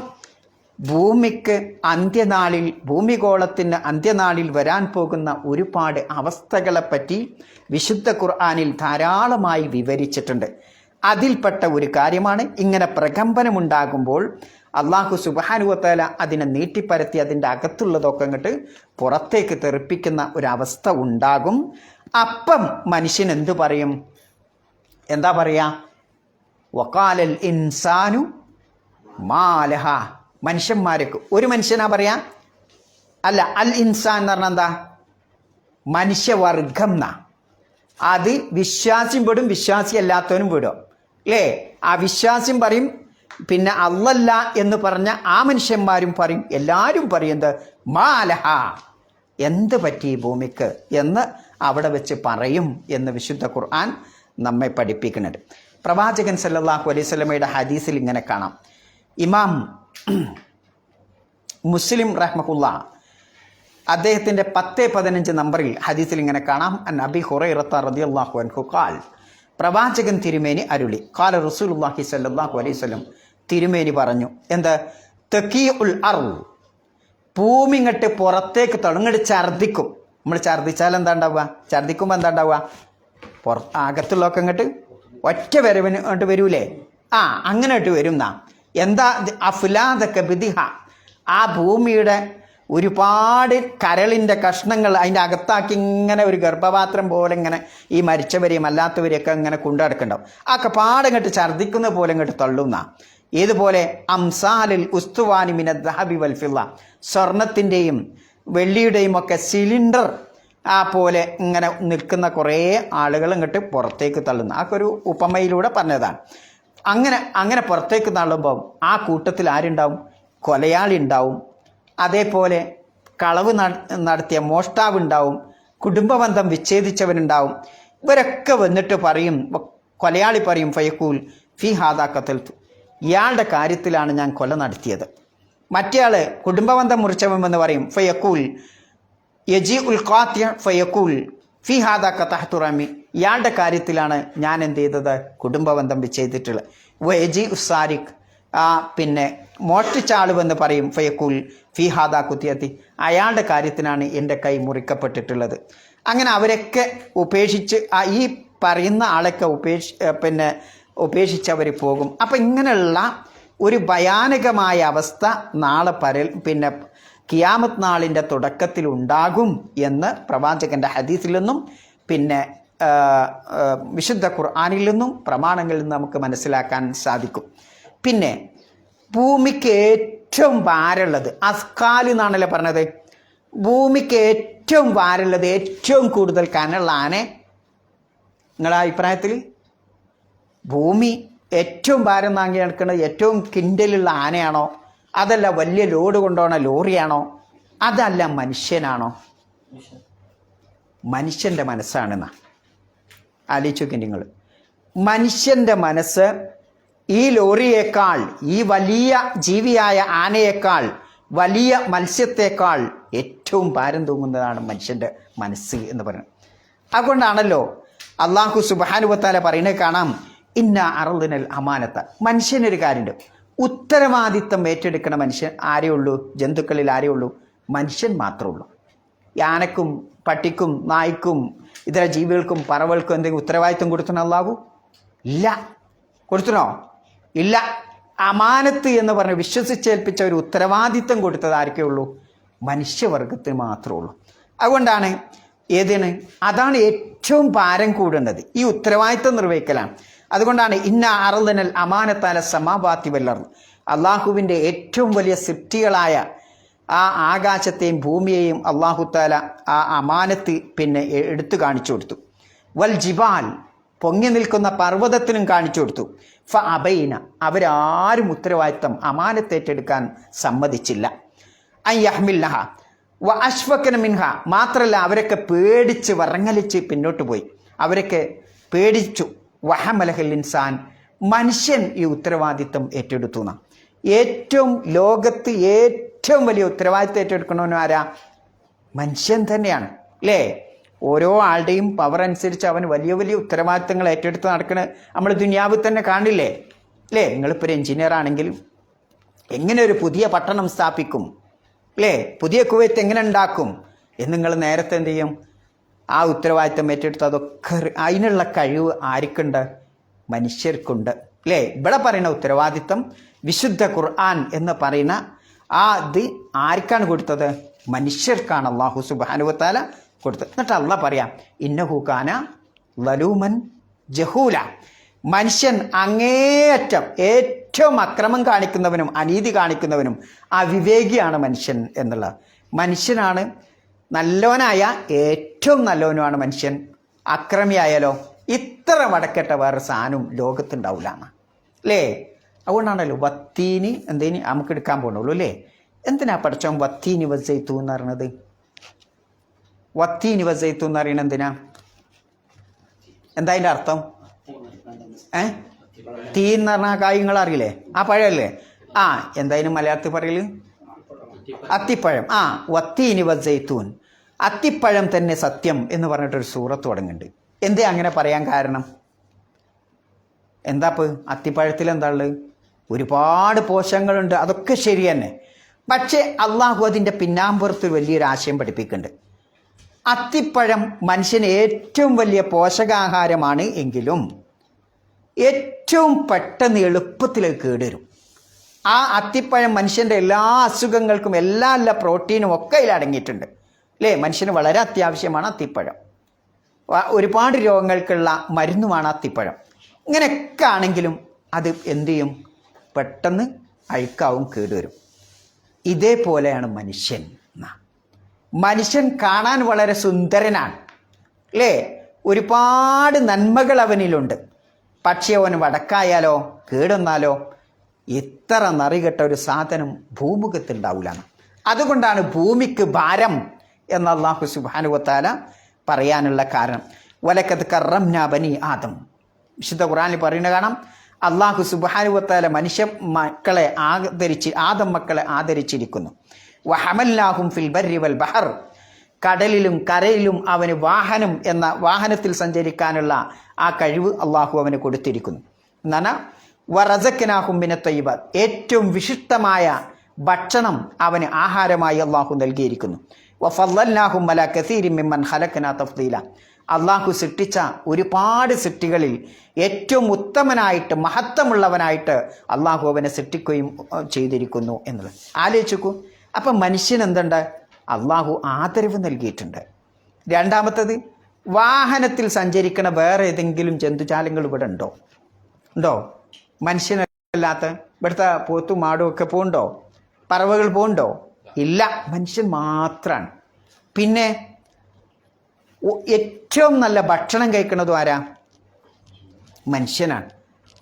ഭൂമിക്ക് അന്ത്യനാളിൽ, ഭൂമിഗോളത്തിൻ്റെ അന്ത്യനാളിൽ വരാൻ പോകുന്ന ഒരുപാട് അവസ്ഥകളെപ്പറ്റി വിശുദ്ധ ഖുർആനിൽ ധാരാളമായി വിവരിച്ചിട്ടുണ്ട്. അതിൽപ്പെട്ട ഒരു കാര്യമാണ് ഇങ്ങനെ പ്രകമ്പനമുണ്ടാകുമ്പോൾ അല്ലാഹു സുബ്ഹാനഹു വ തആല അതിനെ നീട്ടിപ്പരത്തി അതിൻ്റെ അകത്തുള്ളതൊക്കെ അങ്ങോട്ട് പുറത്തേക്ക് തെറിപ്പിക്കുന്ന ഒരവസ്ഥ ഉണ്ടാകും. അപ്പം മനുഷ്യൻ എന്തു പറയും? എന്താ പറയുക? വഖാലൽ ഇൻസാനു മാലഹ. മനുഷ്യന്മാർക്ക്, ഒരു മനുഷ്യനാ പറയാ? അല്ല, അൽ ഇൻസാൻ എന്ന് പറഞ്ഞാൽ എന്താ? മനുഷ്യവർഗം എന്നാ. അത് വിശ്വാസിയും പെടും, വിശ്വാസി അല്ലാത്തവനും പെടും, അല്ലേ? ആ വിശ്വാസിയും പറയും, പിന്നെ അല്ലല്ല എന്ന് പറഞ്ഞ ആ മനുഷ്യന്മാരും പറയും, എല്ലാവരും പറയുന്നത് മാലഹ, എന്ത് പറ്റി ഭൂമിക്ക് എന്ന് അവിടെ വെച്ച് പറയും എന്ന് വിശുദ്ധ ഖുർആൻ നമ്മെ പഠിപ്പിക്കുന്നുണ്ട്. പ്രവാചകൻ സല്ലല്ലാഹു അലൈഹി വസല്ലമയുടെ ഹദീസിൽ ഇങ്ങനെ കാണാം. ഇമാം മുസ്ലിം റഹ്മഹുല്ലാ അദ്ദേഹത്തിൻ്റെ 10-15 നമ്പറിൽ ഹദീസിൽ ഇങ്ങനെ കാണാം. അൻ അബി ഹുറൈറത്ത റളിയല്ലാഹു അൻഹു ഖാൽ, പ്രവാചകൻ തിരുമേനി അരുളി. ഖാല റസൂലുള്ളാഹി സ്വല്ലല്ലാഹു അലൈഹി വസല്ലം, തിരുമേനി പറഞ്ഞു, എന്ത്? തഖീഉൽ അർള്, ഭൂമി ഇങ്ങോട്ട് പുറത്തേക്ക് തുടങ്ങിട്ട് ഛർദ്ദിക്കും. നമ്മൾ ഛർദ്ദിച്ചാൽ എന്താ ഉണ്ടാവുക? ഛർദ്ദിക്കുമ്പോൾ എന്താ ഉണ്ടാവുക? അകത്തുള്ളതൊക്കെ ഇങ്ങോട്ട് ഒറ്റ വരവിന് ഇങ്ങോട്ട് വരൂലേ? അങ്ങനെ ഇട്ട് വരും. എന്താ? അഫ്ലാദക ബിദിഹ, ആ ഭൂമിയുടെ ഒരുപാട് കരളിൻ്റെ കഷ്ണങ്ങൾ അതിൻ്റെ അകത്താക്കി ഇങ്ങനെ ഒരു ഗർഭപാത്രം പോലെ ഇങ്ങനെ ഈ മരിച്ചവരെയും അല്ലാത്തവരെയൊക്കെ ഇങ്ങനെ കൊണ്ടുനടക്കുന്നുണ്ടാവും. ആ പാടെ ഇങ്ങോട്ട് ഛർദ്ദിക്കുന്ന പോലെ ഇങ്ങോട്ട് തള്ളുന്ന. ഏതുപോലെ? അംസാലിൽ ഉസ്തുവാനി മിന ദഹബി വൽ ഫിള, സ്വർണത്തിൻ്റെയും വെള്ളിയുടെയും ഒക്കെ സിലിണ്ടർ ആ പോലെ ഇങ്ങനെ നിൽക്കുന്ന കുറേ ആളുകൾ ഇങ്ങോട്ട് പുറത്തേക്ക് തള്ളുന്ന ആ ഒരു ഉപമയിലൂടെ പറഞ്ഞതാണ്. അങ്ങനെ പുറത്തേക്ക് തള്ളുമ്പോൾ ആ കൂട്ടത്തിൽ ആരുണ്ടാവും? കൊലയാളി ഉണ്ടാവും, അതേപോലെ കളവ് നടത്തിയ മോഷ്ടാവ് ഉണ്ടാവും, കുടുംബബന്ധം വിച്ഛേദിച്ചവനുണ്ടാവും. ഇവരൊക്കെ വന്നിട്ട് പറയും, കൊലയാളി പറയും, ഫയക്കൂൽ ഫി ഹാദാ ഖതൽതു, ഇയാളുടെ കാര്യത്തിലാണ് ഞാൻ കൊല നടത്തിയത്, മറ്റേയാള് കുടുംബബന്ധം മുറിച്ചവൻ എന്ന് പറയും ഫയക്കൂൽ യജി ഉൽ ഖാത്യ ഫയക്കൂൽ ഫി ഹാദ കതഹ്തുറമി, ഇയാളുടെ കാര്യത്തിലാണ് ഞാൻ എന്ത് ചെയ്തത്, കുടുംബബന്ധം വിച്ഛേദിച്ചിട്ടുള്ളത്. വയജി ഉസാരിഖ്, പിന്നെ മോഷ്ടിച്ച ആളുവെന്ന് പറയും ഫയക്കൂൽ ഫി ഹാദ കുത്തിയത്തി, അയാളുടെ കാര്യത്തിനാണ് എൻ്റെ കൈ മുറിക്കപ്പെട്ടിട്ടുള്ളത്. അങ്ങനെ അവരൊക്കെ ഉപേക്ഷിച്ച് ഈ പറയുന്ന ആളൊക്കെ ഉപേക്ഷിച്ചവർ പോകും. അപ്പം ഇങ്ങനെയുള്ള ഒരു ഭയാനകമായ അവസ്ഥ നാളെ ഖിയാമത്ത് നാളിൻ്റെ തുടക്കത്തിൽ ഉണ്ടാകും എന്ന് പ്രവാചകൻ്റെ ഹദീസിൽ നിന്നും പിന്നെ വിശുദ്ധ ഖുർആനിൽ നിന്നും പ്രമാണങ്ങളിൽ നിന്നും നമുക്ക് മനസ്സിലാക്കാൻ സാധിക്കും. പിന്നെ ഭൂമിക്ക് ഏറ്റവും ഭാരമുള്ളത് അസ്കാൽ എന്നാണല്ലോ പറഞ്ഞത്. ഭൂമിക്ക് ഏറ്റവും ഭാരമുള്ളത്, ഏറ്റവും കൂടുതൽ കനുള്ള ആനെ നിങ്ങളുടെ അഭിപ്രായത്തിൽ? ഭൂമി ഏറ്റവും ഭാരം താങ്ങി നടക്കുന്നത് ഏറ്റവും കിൻഡലുള്ള ആനയാണോ, അതല്ല വലിയ ലോഡ് കൊണ്ടുപോകണ ലോറിയാണോ, അതല്ല മനുഷ്യനാണോ? മനുഷ്യൻ്റെ മനസ്സാണെന്നാ ആലോചിച്ചോക്കെ നിങ്ങൾ. മനുഷ്യൻ്റെ മനസ്സ് ഈ ലോറിയേക്കാൾ, ഈ വലിയ ജീവിയായ ആനയേക്കാൾ, വലിയ മത്സ്യത്തേക്കാൾ ഏറ്റവും ഭാരം തൂങ്ങുന്നതാണ് മനുഷ്യൻ്റെ മനസ്സ് എന്ന് പറയുന്നത്. അതുകൊണ്ടാണല്ലോ അള്ളാഹു സുബ്ഹാനഹു വ തആല പറയുന്നത് കാണാം, ഇന്ന അർദിനൽ അമാനത്ത. മനുഷ്യനൊരു കാര്യമുണ്ട്, ഉത്തരവാദിത്തം ഏറ്റെടുക്കണ മനുഷ്യൻ ആരേ ഉള്ളൂ? ജന്തുക്കളിൽ ആരേ ഉള്ളൂ? മനുഷ്യൻ മാത്രമേ ഉള്ളൂ. ആനക്കും പട്ടിക്കും നായ്ക്കും ഇതര ജീവികൾക്കും പറവകൾക്കും എന്തെങ്കിലും ഉത്തരവാദിത്തം കൊടുത്തണോ അല്ലാഹു? ഇല്ല. കൊടുത്തണോ? ഇല്ല. അമാനത്ത് എന്ന് പറഞ്ഞ് വിശ്വസിച്ചേൽപ്പിച്ച ഒരു ഉത്തരവാദിത്തം കൊടുത്തത് ആർക്കേ ഉള്ളൂ? മനുഷ്യവർഗത്തിന് മാത്രമേ ഉള്ളൂ. അതുകൊണ്ടാണ് അതാണ് ഏറ്റവും ഭാരം കൂടേണ്ടത്, ഈ ഉത്തരവാദിത്തം നിർവഹിക്കലാണ്. അതുകൊണ്ടാണ് ഇന്ന അർദിനൽ അമാനത്താല സമാവാതി വൽ അർദ്, അള്ളാഹുവിൻ്റെ ഏറ്റവും വലിയ സൃഷ്ടികളായ ആ ആകാശത്തെയും ഭൂമിയെയും അള്ളാഹു താല ആ അമാനത്ത് എടുത്തു കാണിച്ചു കൊടുത്തു. വൽ ജിബാൽ, പൊങ്ങി നിൽക്കുന്ന പർവ്വതത്തിനും കാണിച്ചു കൊടുത്തു. ഫ അബൈന, അവരാരും ഉത്തരവാദിത്തം അമാനത്തേറ്റെടുക്കാൻ സമ്മതിച്ചില്ല. അൻ യഹ്മിൽനഹ വ അഷ്ഫഖന മിൻഹ, മാത്രമല്ല അവരൊക്കെ പേടിച്ച് വറങ്ങലിച്ച് പിന്നോട്ട് പോയി, അവരൊക്കെ പേടിച്ചു. വഹമലഹൽ ഇൻസാൻ, മനുഷ്യൻ ഈ ഉത്തരവാദിത്തം ഏറ്റെടുത്തു എന്നാണ്. ഏറ്റവും ലോകത്ത് ഏറ്റവും വലിയ ഉത്തരവാദിത്തം ഏറ്റെടുക്കണമെന്ന് ആരാ? മനുഷ്യൻ തന്നെയാണ് അല്ലേ? ഓരോ ആളുടെയും പവർ അനുസരിച്ച് അവൻ വലിയ വലിയ ഉത്തരവാദിത്തങ്ങൾ ഏറ്റെടുത്ത് നടക്കുന്നത് നമ്മൾ ദുനിയാവിൽ തന്നെ കാണില്ലേ അല്ലേ? നിങ്ങളിപ്പോൾ ഒരു എഞ്ചിനീയർ ആണെങ്കിലും എങ്ങനെ ഒരു പുതിയ പട്ടണം സ്ഥാപിക്കും അല്ലേ, പുതിയ കുവൈത്ത് എങ്ങനെ ഉണ്ടാക്കും എന്ന് നിങ്ങൾ നേരത്തെ എന്ത് ചെയ്യും? ആ ഉത്തരവാദിത്തം ഏറ്റെടുത്ത് അതൊക്കെ അതിനുള്ള കഴിവ് ആർക്കുണ്ട്? മനുഷ്യർക്കുണ്ട് അല്ലേ? ഇവിടെ പറയുന്ന ഉത്തരവാദിത്തം വിശുദ്ധ ഖുർആൻ എന്ന് പറയുന്ന ഇത് ആർക്കാണ് കൊടുത്തത്? മനുഷ്യർക്കാണ് അല്ലാഹു സുബ്ഹാനഹു വ തആല കൊടുത്തത്. എന്നിട്ട് അല്ലാഹ് പറയാം, ഇന്നഹു കാന ലലൂമൻ ജഹൂല, മനുഷ്യൻ അങ്ങേയറ്റം ഏറ്റവും അക്രമം കാണിക്കുന്നവനും അനീതി കാണിക്കുന്നവനും അവിവേകിയാണ് മനുഷ്യൻ എന്നുള്ള. മനുഷ്യനാണ് നല്ലവനായ ഏറ്റവും നല്ലവനുമാണ് മനുഷ്യൻ. അക്രമിയായാലോ ഇത്ര വടക്കെട്ട വേറെ സാധനവും ലോകത്തുണ്ടാവില്ല അല്ലേ? അതുകൊണ്ടാണല്ലോ വത്തീനി എന്തേനി നമുക്ക് എടുക്കാൻ പോകണുള്ളൂ അല്ലേ? എന്തിനാ പഠിച്ചോ വത്തീനി വസൈത്തു എന്ന് പറയുന്നത്? വത്തീനി വസൈത്തു എന്ന് പറയുന്നത് എന്തിനാ? എന്താ അതിൻ്റെ അർത്ഥം? തീ എന്ന് പറഞ്ഞാൽ കാര്യങ്ങൾ അറിയില്ലേ? ആ പഴമല്ലേ? എന്തായാലും മലയാളത്തിൽ പറയല് അത്തിപ്പഴം. വത്തീനി വസൈത്തൂൻ, അത്തിപ്പഴം തന്നെ സത്യം എന്ന് പറഞ്ഞിട്ടൊരു സൂറത്ത് തുടങ്ങുന്നുണ്ട്. എന്തേ അങ്ങനെ പറയാൻ കാരണം? എന്താ അത്തിപ്പഴത്തിൽ എന്താ ഉള്ളത്? ഒരുപാട് പോഷകങ്ങളുണ്ട്, അതൊക്കെ ശരി തന്നെ. പക്ഷേ അള്ളാഹു അതിൻ്റെ പിന്നാമ്പുറത്ത് വലിയൊരു ആശയം പഠിപ്പിക്കുന്നുണ്ട്. അത്തിപ്പഴം മനുഷ്യന് ഏറ്റവും വലിയ പോഷകാഹാരമാണ് എങ്കിലും ഏറ്റവും പെട്ടെന്ന് എളുപ്പത്തിൽ കേടുവരും. ആ അത്തിപ്പഴം മനുഷ്യൻ്റെ എല്ലാ അസുഖങ്ങൾക്കും എല്ലാ പ്രോട്ടീനും ഒക്കെ അതിൽ അടങ്ങിയിട്ടുണ്ട് അല്ലേ? മനുഷ്യന് വളരെ അത്യാവശ്യമാണ് അത്തിപ്പഴം. ഒരുപാട് രോഗങ്ങൾക്കുള്ള മരുന്നുമാണ് അത്തിപ്പഴം. ഇങ്ങനെയൊക്കെ ആണെങ്കിലും അത് എന്തു ചെയ്യും? പെട്ടെന്ന് അഴുക്കാവും, കേടുവരും. ഇതേപോലെയാണ് മനുഷ്യൻ. മനുഷ്യൻ കാണാൻ വളരെ സുന്ദരനാണ് അല്ലേ? ഒരുപാട് നന്മകൾ അവനിലുണ്ട്. പക്ഷേ അവൻ വടക്കായാലോ കേടുവന്നാലോ ഇത്ര നറികെട്ട ഒരു സാധനം ഭൂമുഖത്തുണ്ടാവില്ല. അതുകൊണ്ടാണ് ഭൂമിക്ക് ഭാരം എന്ന് അല്ലാഹു സുബ്ഹാനഹു വ തആല പറയാനുള്ള കാരണം. വലക്കത് കറംനാ ബനി ആദം, വിശുദ്ധ ഖുർആനിൽ പറയുന്നത് കാണാം, അള്ളാഹു സുബ്ഹാനഹു വ തആല ആദം മക്കളെ ആദരിച്ചിരിക്കുന്നു. വഹമൽനാഹും ഫിൽ ബർരി വൽ ബഹർ, കടലിലും കരയിലും അവന് വാഹനത്തിൽ സഞ്ചരിക്കാനുള്ള ആ കഴിവ് അള്ളാഹു അവന് കൊടുത്തിരിക്കുന്നു. എന്നാണ് വറസഖ്നാഹും മിനത് ത്വയ്യിബാത്ത്, ഏറ്റവും വിശിഷ്ടമായ ഭക്ഷണം അവന് ആഹാരമായി അള്ളാഹു നൽകിയിരിക്കുന്നു. വഫളൽനാഹും അലാ കസീരിൻ മിമ്മൻ ഖലഖ്നാ തഫ്ദീല, അള്ളാഹു സൃഷ്ടിച്ച ഒരുപാട് സൃഷ്ടികളിൽ ഏറ്റവും ഉത്തമനായിട്ട് മഹത്വമുള്ളവനായിട്ട് അള്ളാഹു അവനെ സൃഷ്ടിക്കുകയും ചെയ്തിരിക്കുന്നു എന്നുള്ളത് ആലോചിക്കൂ. അപ്പം മനുഷ്യൻ എന്തുണ്ട്? അള്ളാഹു ആദരവ് നൽകിയിട്ടുണ്ട്. രണ്ടാമത്തത്, വാഹനത്തിൽ സഞ്ചരിക്കണ വേറെ ഏതെങ്കിലും ജന്തുജാലങ്ങൾ ഇവിടെ ഉണ്ടോ? മനുഷ്യനല്ലാത്ത ഇവിടുത്തെ പോത്തും മാടും ഒക്കെ പോകുന്നുണ്ടോ? പറവകൾ പോകുന്നുണ്ടോ? ഇല്ല, മനുഷ്യൻ മാത്രമാണ്. പിന്നെ ഏറ്റവും നല്ല ഭക്ഷണം കഴിക്കുന്നതും ആരാ? മനുഷ്യനാണ്.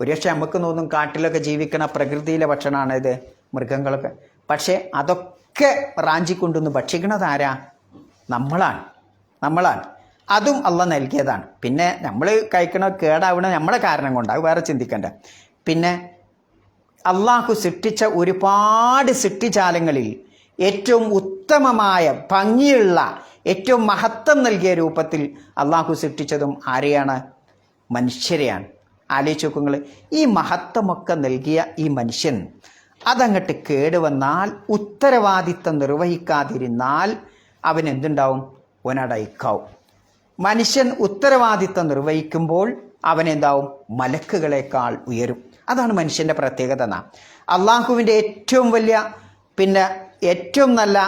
ഒരുപക്ഷെ നമുക്ക് തോന്നും കാട്ടിലൊക്കെ ജീവിക്കണ പ്രകൃതിയിലെ ഭക്ഷണമാണ് ഇത്, മൃഗങ്ങളൊക്കെ. പക്ഷേ അതൊക്കെ റാഞ്ചിക്കൊണ്ടൊന്ന് ഭക്ഷിക്കണത് ആരാ? നമ്മളാണ്. അതും അള്ളാഹ് നൽകിയതാണ്. പിന്നെ നമ്മൾ കഴിക്കണ കേടാവണ നമ്മളെ കാരണം കൊണ്ടാണ്, വേറെ ചിന്തിക്കണ്ട. പിന്നെ അള്ളാഹു സൃഷ്ടിച്ച ഒരുപാട് സൃഷ്ടിജാലങ്ങളിൽ ഏറ്റവും ഉത്തമമായ ഭംഗിയുള്ള ഏറ്റവും മഹത്വം നൽകിയ രൂപത്തിൽ അള്ളാഹു സൃഷ്ടിച്ചതും ആരെയാണ്? മനുഷ്യരെയാണ്. ആലോചിച്ച് നോക്കുങ്ങൾ. ഈ മഹത്വമൊക്കെ നൽകിയ ഈ മനുഷ്യൻ അതങ്ങട്ട് കേടുവന്നാൽ, ഉത്തരവാദിത്തം നിർവഹിക്കാതിരുന്നാൽ അവനെന്തുണ്ടാവും? അവനടയിക്കാവും. മനുഷ്യൻ ഉത്തരവാദിത്തം നിർവഹിക്കുമ്പോൾ അവനെന്താവും? മലക്കുകളെക്കാൾ ഉയരും. അതാണ് മനുഷ്യൻ്റെ പ്രത്യേകത. അള്ളാഹുവിൻ്റെ ഏറ്റവും വലിയ ഏറ്റവും നല്ല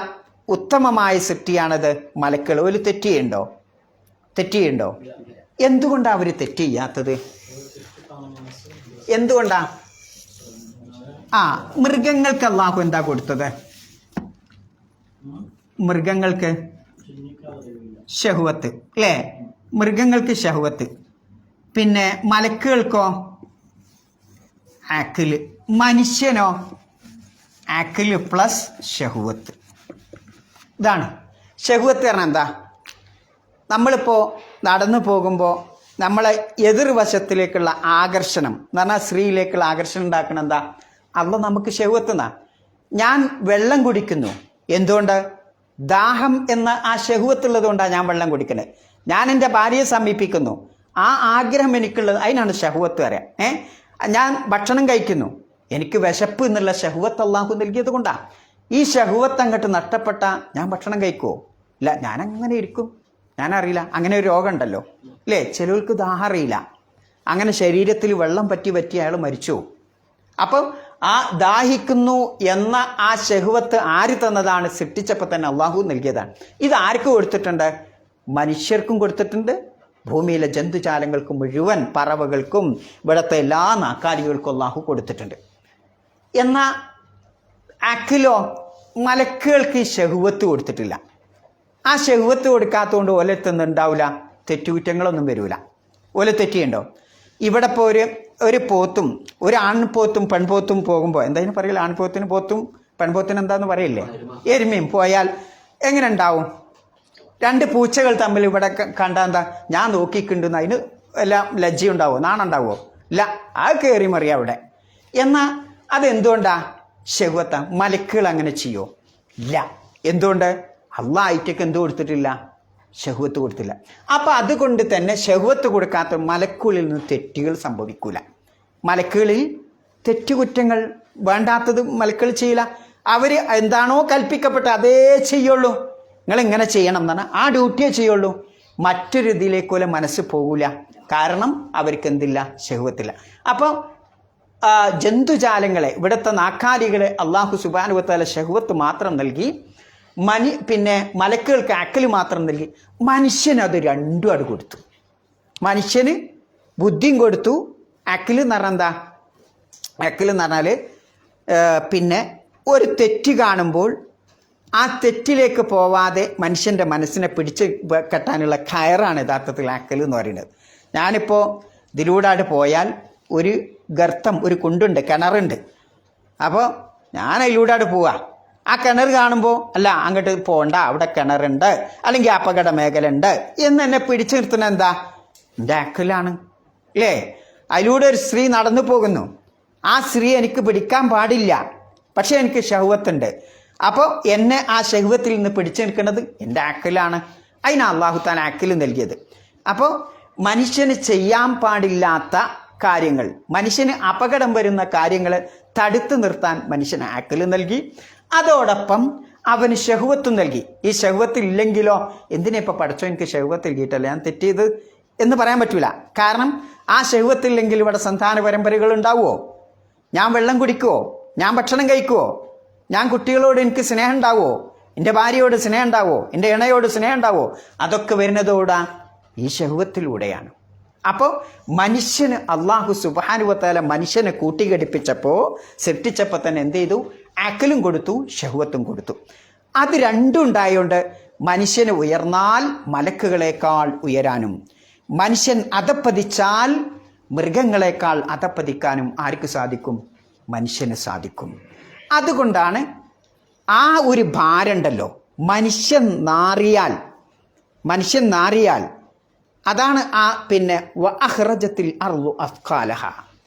ഉത്തമമായ സൃഷ്ടിയാണത് മലക്കുകൾ. ഒരു തെറ്റിയുണ്ടോ? എന്തുകൊണ്ടാണ് അവർ തെറ്റ് ചെയ്യാത്തത്? എന്തുകൊണ്ടാ? മൃഗങ്ങൾക്ക് അള്ളാഹു എന്താ കൊടുത്തത്? മൃഗങ്ങൾക്ക് ശഹ്വത്ത്, അല്ലേ? മൃഗങ്ങൾക്ക് ശഹ്വത്ത്. പിന്നെ മലക്കുകൾക്കോ ആക്കില്. മനുഷ്യനോ ആക്കില് പ്ലസ് ശഹ്വത്ത്. ഇതാണ് ശഹ്വത്ത്. പറഞ്ഞാൽ എന്താ? നമ്മളിപ്പോൾ നടന്നു പോകുമ്പോൾ നമ്മളെ എതിർവശത്തിലേക്കുള്ള ആകർഷണം എന്ന് പറഞ്ഞാൽ സ്ത്രീയിലേക്കുള്ള ആകർഷണം ഉണ്ടാക്കണം. എന്താ? അള്ളാഹ് നമുക്ക് ശഹ്വത്തുന്ന. ഞാൻ വെള്ളം കുടിക്കുന്നു, എന്തുകൊണ്ട്? ദാഹം എന്ന ആ ശഹ്വത്തുള്ളത് കൊണ്ടാണ് ഞാൻ വെള്ളം കുടിക്കുന്നത്. ഞാൻ എൻ്റെ ഭാര്യയെ സമീപിക്കുന്നു, ആ ആഗ്രഹം എനിക്കുള്ളത്, അതിനാണ് ശഹ്വത്ത് പറയാം. ഞാൻ ഭക്ഷണം കഴിക്കുന്നു, എനിക്ക് വിശപ്പ് എന്നുള്ള ശഹ്വത്ത് അള്ളാഹു നൽകിയത് കൊണ്ടാണ്. ഈ ശഹ്വത്ത് അങ്ങോട്ട് നഷ്ടപ്പെട്ട ഞാൻ ഭക്ഷണം കഴിക്കുമോ? ഇല്ല, ഞാനങ്ങനെ ഇരിക്കും. ഞാനറിയില്ല. അങ്ങനെ ഒരു രോഗം ഉണ്ടല്ലോ, അല്ലേ? ചിലർക്ക് ദാഹം അറിയില്ല, അങ്ങനെ ശരീരത്തിൽ വെള്ളം പറ്റി അയാൾ മരിച്ചു. അപ്പം ആ ദാഹിക്കുന്നു എന്ന ആ ശഹ്വത്ത് ആര് തന്നതാണ്? സൃഷ്ടിച്ചപ്പോൾ തന്നെ അള്ളാഹു നൽകിയതാണ്. ഇത് ആർക്ക് കൊടുത്തിട്ടുണ്ട്? മനുഷ്യർക്കും കൊടുത്തിട്ടുണ്ട്, ഭൂമിയിലെ ജന്തുജാലങ്ങൾക്കും മുഴുവൻ, പറവകൾക്കും ഇവിടുത്തെ എല്ലാ നാക്കാലികൾക്കും അള്ളാഹു കൊടുത്തിട്ടുണ്ട്. എന്നാൽ അഖിലോ മലക്കുകൾക്ക് ശഹ്വത്ത് കൊടുത്തിട്ടില്ല. ആ ശഹ്വത്ത് കൊടുക്കാത്തതുകൊണ്ട് ഓലെത്തുന്നുണ്ടാവില്ല, തെറ്റുകുറ്റങ്ങളൊന്നും വരില്ല. ഓലെ തെറ്റിയുണ്ടോ? ഇവിടെ ഇപ്പോൾ ഒരു പോത്തും ഒരു ആൺപോത്തും പെൺപോത്തും പോകുമ്പോൾ എന്തായാലും പറയില്ല, ആൺപോത്തിന് പോത്തും പെൺപോത്തിന് എന്താന്ന് പറയില്ലേ, എരുമയും പോയാൽ എങ്ങനെ ഉണ്ടാവും? രണ്ട് പൂച്ചകൾ തമ്മിൽ ഇവിടെ കണ്ടാൽ എന്താ? ഞാൻ നോക്കിക്കിണ്ടെന്ന് അതിന് എല്ലാം ലജ്ജയുണ്ടാവോ? നാണുണ്ടാവോ? ഇല്ല, അത് കയറി മറിയാം അവിടെ. എന്നാൽ അതെന്തുകൊണ്ടാ? ശഹ്വത്ത. മലക്കുകൾ അങ്ങനെ ചെയ്യോ? ഇല്ല. എന്തുകൊണ്ട്? അള്ളാഹ് ആയിട്ടൊക്കെ എന്ത് കൊടുത്തിട്ടില്ല? ശഹ്വത്ത് കൊടുത്തില്ല. അപ്പം അതുകൊണ്ട് തന്നെ ശഹ്വത്ത് കൊടുക്കാത്ത മലക്കുകളിൽ നിന്ന് തെറ്റുകൾ സംഭവിക്കൂല. മലക്കുകളിൽ തെറ്റുകുറ്റങ്ങൾ വേണ്ടാത്തത് മലക്കുകൾ ചെയ്യില്ല. അവർ എന്താണോ കൽപ്പിക്കപ്പെട്ട അതേ ചെയ്യുള്ളൂ. നിങ്ങൾ ഇങ്ങനെ ചെയ്യണം എന്നാണ് ആ ഡ്യൂട്ടിയെ ചെയ്യുള്ളൂ. മറ്റൊരു ഇതിലേക്കുള്ള മനസ്സ് പോകില്ല. കാരണം അവർക്ക് എന്തില്ല? ശഹ്വത്തില്ല. അപ്പോൾ ജന്തുജാലങ്ങളെ, ഇവിടുത്തെ നാക്കാലികളെ അള്ളാഹു സുബ്ഹാനഹു വ തആല ശഹ്വത്ത് മാത്രം നൽകി, പിന്നെ മലക്കുകൾക്ക് അക്കല് മാത്രം നൽകി. മനുഷ്യന് അത് രണ്ടും അത് കൊടുത്തു. മനുഷ്യന് ബുദ്ധിയും കൊടുത്തു. അക്കല് എന്ന് പറഞ്ഞാൽ എന്താ? അക്കല് എന്ന് പറഞ്ഞാൽ പിന്നെ ഒരു തെറ്റ് കാണുമ്പോൾ ആ തെറ്റിലേക്ക് പോവാതെ മനുഷ്യൻ്റെ മനസ്സിനെ പിടിച്ച് കെട്ടാനുള്ള കയറാണ് യഥാർത്ഥത്തിൽ അക്കല് എന്ന് പറയുന്നത്. ഞാനിപ്പോൾ ഇതിലൂടെ പോയാൽ ഒരു ഗർത്തം, ഒരു കുണ്ടുണ്ട്, കിണറുണ്ട്. അപ്പോൾ ഞാൻ അതിലൂടെ പോവാ. ആ കിണർ കാണുമ്പോൾ അല്ല അങ്ങോട്ട് പോകണ്ട, അവിടെ കിണറുണ്ട്, അല്ലെങ്കിൽ അപകട മേഖല ഉണ്ട് എന്ന് എന്നെ പിടിച്ചു നിർത്തുന്ന എന്താ? എൻ്റെ അക്കലാണ്, അല്ലേ? അതിലൂടെ ഒരു സ്ത്രീ നടന്നു പോകുന്നു. ആ സ്ത്രീ എനിക്ക് പിടിക്കാൻ പാടില്ല, പക്ഷേ എനിക്ക് ഷഹ്വത്തുണ്ട്. അപ്പോൾ എന്നെ ആ ഷഹ്വത്തിൽ നിന്ന് പിടിച്ചു നിൽക്കുന്നത് എൻ്റെ അക്കലാണ്. അതിനാ അള്ളാഹു താൻ അക്കൽ നൽകിയത്. അപ്പോൾ മനുഷ്യന് ചെയ്യാൻ പാടില്ലാത്ത കാര്യങ്ങൾ, മനുഷ്യന് അപകടം വരുന്ന കാര്യങ്ങൾ തടുത്തു നിർത്താൻ മനുഷ്യന് അക്കൽ നൽകി. അതോടൊപ്പം അവന് ഷഹ്വത്തും നൽകി. ഈ ഷഹ്വത്ത് ഇല്ലെങ്കിലോ എന്തിനാ ഇപ്പം പഠിച്ചോ എനിക്ക് ഷഹ്വത്ത് നൽകിയിട്ടല്ല ഞാൻ തെറ്റിയത് എന്ന് പറയാൻ പറ്റൂല. കാരണം ആ ഷഹ്വത്തില്ലെങ്കിൽ ഇവിടെ സന്താന പരമ്പരകൾ ഉണ്ടാവുമോ? ഞാൻ വെള്ളം കുടിക്കുവോ? ഞാൻ ഭക്ഷണം കഴിക്കുവോ? ഞാൻ കുട്ടികളോട് എനിക്ക് സ്നേഹം ഉണ്ടാവുമോ? എൻ്റെ ഭാര്യയോട് സ്നേഹം ഉണ്ടാവുമോ? എൻ്റെ ഇണയോട് സ്നേഹം ഉണ്ടാവുമോ? അതൊക്കെ വരുന്നതോടാ ഈ ഷഹ്വത്തിലൂടെയാണ്. അപ്പോൾ മനുഷ്യന് അള്ളാഹു സുബ്ഹാനഹു വ തആല മനുഷ്യനെ കൂട്ടിഘടിപ്പിച്ചപ്പോൾ, സൃഷ്ടിച്ചപ്പോൾ തന്നെ എന്ത് ചെയ്തു? അക്കലും കൊടുത്തു, ഷഹ്വത്തും കൊടുത്തു. അത് രണ്ടും ഉണ്ടായതുകൊണ്ട് മനുഷ്യന് ഉയർന്നാൽ മലക്കുകളെക്കാൾ ഉയരാനും, മനുഷ്യൻ അധപ്പതിച്ചാൽ മൃഗങ്ങളെക്കാൾ അധപ്പതിക്കാനും ആർക്ക് സാധിക്കും? മനുഷ്യന് സാധിക്കും. അതുകൊണ്ടാണ് ആ ഒരു ഭാരമുണ്ടല്ലോ, മനുഷ്യൻ നാറിയാൽ അതാണ് ആ വഅഖ്റജത്തിൽ അർളു അസ്ഖാലഹ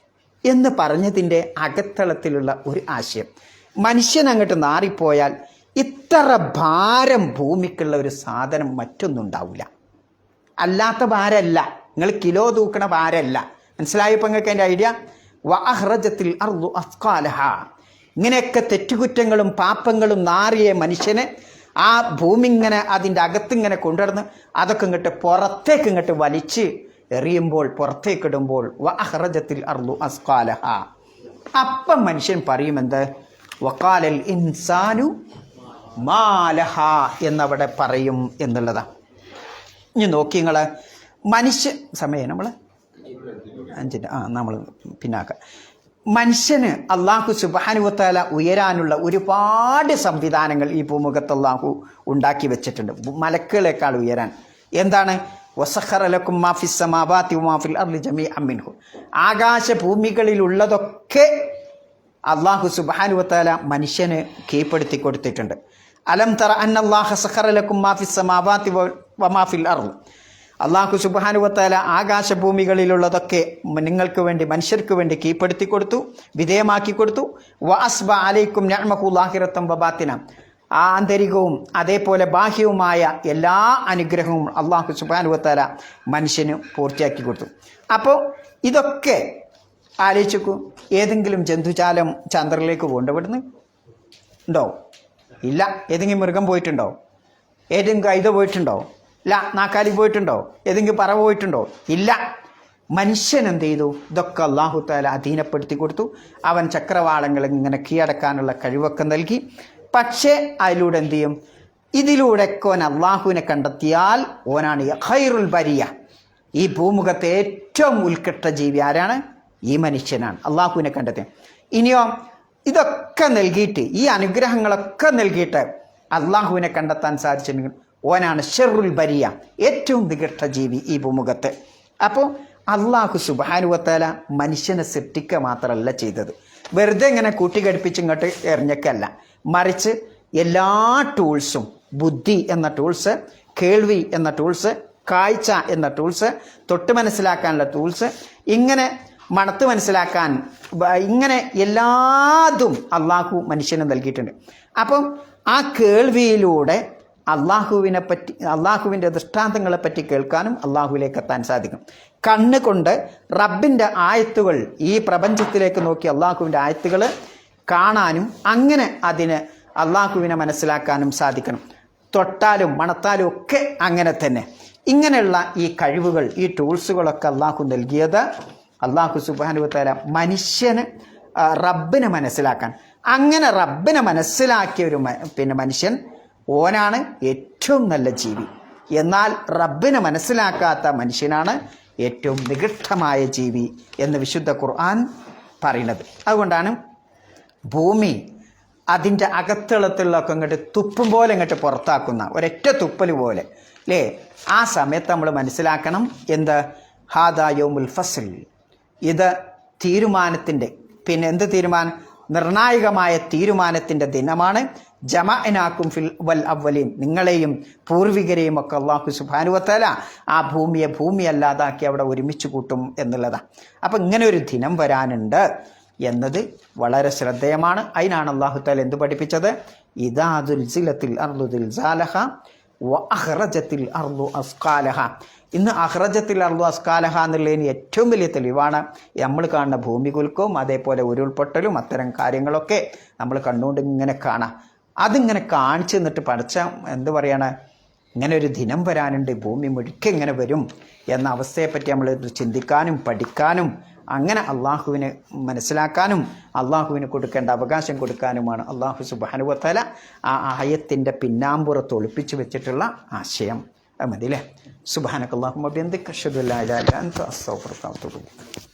എന്ന് പറഞ്ഞതിൻ്റെ അകത്തളത്തിലുള്ള ഒരു ആശയം. മനുഷ്യൻ അങ്ങോട്ട് നാറിപ്പോയാൽ ഇത്ര ഭാരം ഭൂമിക്കുള്ള ഒരു സാധനം മറ്റൊന്നും ഉണ്ടാവില്ല. അല്ലാത്ത ഭാരമല്ല, നിങ്ങൾ കിലോ തൂക്കണ ഭാരമല്ല. മനസ്സിലായപ്പോൾ നിങ്ങൾക്ക് അതിൻ്റെ ഐഡിയ? വഅഖ്റജത്തിൽ അർളു അസ്ഖാലഹ. ഇങ്ങനെയൊക്കെ തെറ്റുകുറ്റങ്ങളും പാപങ്ങളും നാറിയ മനുഷ്യന് ആ ഭൂമി ഇങ്ങനെ അതിൻ്റെ അകത്തിങ്ങനെ കൊണ്ടുവന്ന് അതൊക്കെ പുറത്തേക്ക് വലിച്ച് എറിയുമ്പോൾ, പുറത്തേക്കിടുമ്പോൾ വഅഖ്റജത്തിൽ അർളു അസ്ഖാലഹ, അപ്പം മനുഷ്യൻ പറയുമെന്ത്? വഖാലൽ ഇൻസാനു മാലഹ എന്നവിടെ പറയും എന്നുള്ളതാണ്. ഇനി നോക്കി നിങ്ങൾ സമയം നമ്മൾ 5 നമ്മൾ പിന്നാക്ക. മനുഷ്യന് അള്ളാഹു സുബ്ഹാനഹു വ തആല ഉയരാനുള്ള ഒരുപാട് സംവിധാനങ്ങൾ ഈ ഭൂമുഖത്ത് അള്ളാഹു ഉണ്ടാക്കി വെച്ചിട്ടുണ്ട്, മലക്കുകളെക്കാൾ ഉയരാൻ. എന്താണ്? വസഖറ ലക്കും മാ ഫിസ് സമാവാതി വമാ ഫിൽ അർളി ജമീഅൻ മിൻഹു. ആകാശഭൂമികളിലുള്ളതൊക്കെ അള്ളാഹു സുബ്ഹാനഹു വ തആല മനുഷ്യന് കീഴ്പ്പെടുത്തി കൊടുത്തിട്ടുണ്ട്. അലം തറ അന്നല്ലാഹ സഖറ ലക്കും മാ ഫിസ് സമാവാതി വമാ ഫിൽ അർള്. അള്ളാഹു സുബ്ഹാനഹു വ തആല ആകാശഭൂമികളിലുള്ളതൊക്കെ നിങ്ങൾക്ക് വേണ്ടി, മനുഷ്യർക്ക് വേണ്ടി കീഴ്പ്പെടുത്തി കൊടുത്തു, വിധേയമാക്കി കൊടുത്തു. വഅസ്ബ അലൈക്കും നിഅമഹു ലാഹിറത്തൻ വബാത്തിന. ആന്തരികവും അതേപോലെ ബാഹ്യവുമായ എല്ലാ അനുഗ്രഹവും അള്ളാഹു സുബ്ഹാനഹു വ തആല മനുഷ്യന് പൂർത്തിയാക്കി കൊടുത്തു. അപ്പോൾ ഇതൊക്കെ ആലോചിക്കൂ. ഏതെങ്കിലും ജന്തുജാലം ചന്ദ്രനിലേക്ക് കൊണ്ടുവിടുന്നു ഉണ്ടോ? ഇല്ല. ഏതെങ്കിലും മൃഗം പോയിട്ടുണ്ടോ? ഏതെങ്കിലും കൈത പോയിട്ടുണ്ടോ? ഇല്ല. നാക്കാലി പോയിട്ടുണ്ടോ? ഏതെങ്കിലും പറവ പോയിട്ടുണ്ടോ? ഇല്ല. മനുഷ്യൻ എന്ത് ചെയ്തു? ഇതൊക്കെ അല്ലാഹു തആല അധീനപ്പെടുത്തി കൊടുത്തു. അവൻ ചക്രവാളങ്ങൾ ഇങ്ങനെ കീഴടക്കാനുള്ള കഴിവൊക്കെ നൽകി. പക്ഷേ അതിലൂടെ എന്ത് ചെയ്യും? ഇതിലൂടെയൊക്കെ ഓൻ അള്ളാഹുവിനെ കണ്ടെത്തിയാൽ ഓനാണ് ഖൈറുൽ ബരിയ. ഈ ഭൂമുഖത്തെ ഏറ്റവും ഉത്കൃഷ്ട ജീവി ആരാണ്? ഈ മനുഷ്യനാണ്, അള്ളാഹുവിനെ കണ്ടെത്തിയ. ഇനിയോ ഇതൊക്കെ നൽകിയിട്ട്, ഈ അനുഗ്രഹങ്ങളൊക്കെ നൽകിയിട്ട് അള്ളാഹുവിനെ കണ്ടെത്താൻ സാധിച്ചിട്ടുണ്ടെങ്കിൽ ഓനാണ് ഷർറുൽ ബരിയ, ഏറ്റവും നികൃഷ്ട ജീവി ഈ ഭൂമുഖത്ത്. അപ്പോൾ അള്ളാഹു സുബ്ഹാനഹു വ തആല മനുഷ്യനെ സൃഷ്ടിക്കുക മാത്രമല്ല ചെയ്തത്, വെറുതെ ഇങ്ങനെ കൂട്ടിഘടിപ്പിച്ച് ഇങ്ങോട്ട് എറിഞ്ഞൊക്കെയല്ല, മറിച്ച് എല്ലാ ടൂൾസും, ബുദ്ധി എന്ന ടൂൾസ്, കേൾവി എന്ന ടൂൾസ്, കാഴ്ച എന്ന ടൂൾസ്, തൊട്ട് മനസ്സിലാക്കാനുള്ള ടൂൾസ്, ഇങ്ങനെ മണത്ത് മനസ്സിലാക്കാൻ, ഇങ്ങനെ എല്ലാതും അള്ളാഹു മനുഷ്യന് നൽകിയിട്ടുണ്ട്. അപ്പം ആ കേൾവിയിലൂടെ അള്ളാഹുവിൻ്റെ ദൃഷ്ടാന്തങ്ങളെപ്പറ്റി കേൾക്കാനും അള്ളാഹുവിലേക്ക് എത്താൻ സാധിക്കും. കണ്ണുകൊണ്ട് റബ്ബിൻ്റെ ആയത്തുകൾ, ഈ പ്രപഞ്ചത്തിലേക്ക് നോക്കി അള്ളാഹുവിൻ്റെ ആയത്തുകൾ കാണാനും അങ്ങനെ അതിന് അള്ളാഹുവിനെ മനസ്സിലാക്കാനും സാധിക്കണം. തൊട്ടാലും മണത്താലും ഒക്കെ അങ്ങനെ തന്നെ. ഇങ്ങനെയുള്ള ഈ കഴിവുകൾ, ഈ ടൂൾസുകളൊക്കെ അള്ളാഹു നൽകിയത് അള്ളാഹു സുബ്ഹാനഹു വ തആല മനുഷ്യന് റബ്ബിനെ മനസ്സിലാക്കാൻ. അങ്ങനെ റബ്ബിനെ മനസ്സിലാക്കിയ ഒരു മനുഷ്യൻ ഓനാണ് ഏറ്റവും നല്ല ജീവി. എന്നാൽ റബ്ബിനെ മനസ്സിലാക്കാത്ത മനുഷ്യനാണ് ഏറ്റവും നികൃഷ്ടമായ ജീവി എന്ന് വിശുദ്ധ ഖുർആൻ പറയുന്നത്. അതുകൊണ്ടാണ് ഭൂമി അതിൻ്റെ അകത്തളത്തിലൊക്കെ ഇങ്ങോട്ട് തുപ്പും പോലെ ഇങ്ങോട്ട് പുറത്താക്കുന്ന ഒരൊറ്റ തുപ്പൽ പോലെ അല്ലേ? ആ സമയത്ത് നമ്മൾ മനസ്സിലാക്കണം എന്ത്? ഹാദാ യൗമുൽ ഫസ്ൽ. ഇത് തീരുമാനത്തിൻ്റെ, എന്ത് തീരുമാനം? നിർണായകമായ തീരുമാനത്തിൻ്റെ ദിനമാണ്. ജമഅനാക്കും ഫിൽ വൽ അവ്വലീൻ, നിങ്ങളെയും പൂർവികരെയും ഒക്കെ അല്ലാഹു സുബ്ഹാനഹു വതആല ആ ഭൂമി അല്ലാതാക്കി അവിടെ ഒരുമിച്ച് കൂട്ടും എന്നുള്ളതാണ്. അപ്പം ഇങ്ങനെ ഒരു ദിനം വരാനുണ്ട് എന്നത് വളരെ ശ്രദ്ധേയമാണ്. അതിനാണ് അല്ലാഹു തആല എന്ത് പഠിപ്പിച്ചത്? ഇദാ സുൽസിലത്തിൽ അർളു സിൽസാലഹ വ അഖ്റജത്തിൽ അർളു അസ്ഖാലഹ. ഇന്ന് അഖ്റജത്തിൽ അർളു അസ്ഖാലഹ എന്നുള്ളതിന് ഏറ്റവും വലിയ തെളിവാണ് നമ്മൾ കാണുന്ന ഭൂമികുലുക്കവും അതേപോലെ ഉരുൾപൊട്ടലും അത്തരം കാര്യങ്ങളൊക്കെ നമ്മൾ കണ്ടുകൊണ്ട് ഇങ്ങനെ കാണാം. അതിങ്ങനെ കാണിച്ചു നിന്നിട്ട് പഠിച്ച എന്ത് പറയാണ്, ഇങ്ങനെ ഒരു ദിനം വരാനുണ്ട്, ഭൂമി മുഴുക്കെ ഇങ്ങനെ വരും എന്ന അവസ്ഥയെപ്പറ്റി നമ്മൾ ചിന്തിക്കാനും പഠിക്കാനും അങ്ങനെ അള്ളാഹുവിനെ മനസ്സിലാക്കാനും അള്ളാഹുവിന് കൊടുക്കേണ്ട അവകാശം കൊടുക്കാനുമാണ് അള്ളാഹു സുബ്ഹാനഹു വ തആല ആ ആയത്തിൻ്റെ പിന്നാമ്പുറത്ത് ഒളിപ്പിച്ചു വെച്ചിട്ടുള്ള ആശയം. അത് മതി അല്ലേ? സുബ്ഹാനക അല്ലാഹുമ്മ വബിഹംദിക അശ്ഹദു അല്ലാ ഇലാഹ ഇല്ല അൻത അസ്തഗ്ഫിറുക വ അത്തൂബു ഇലൈക്.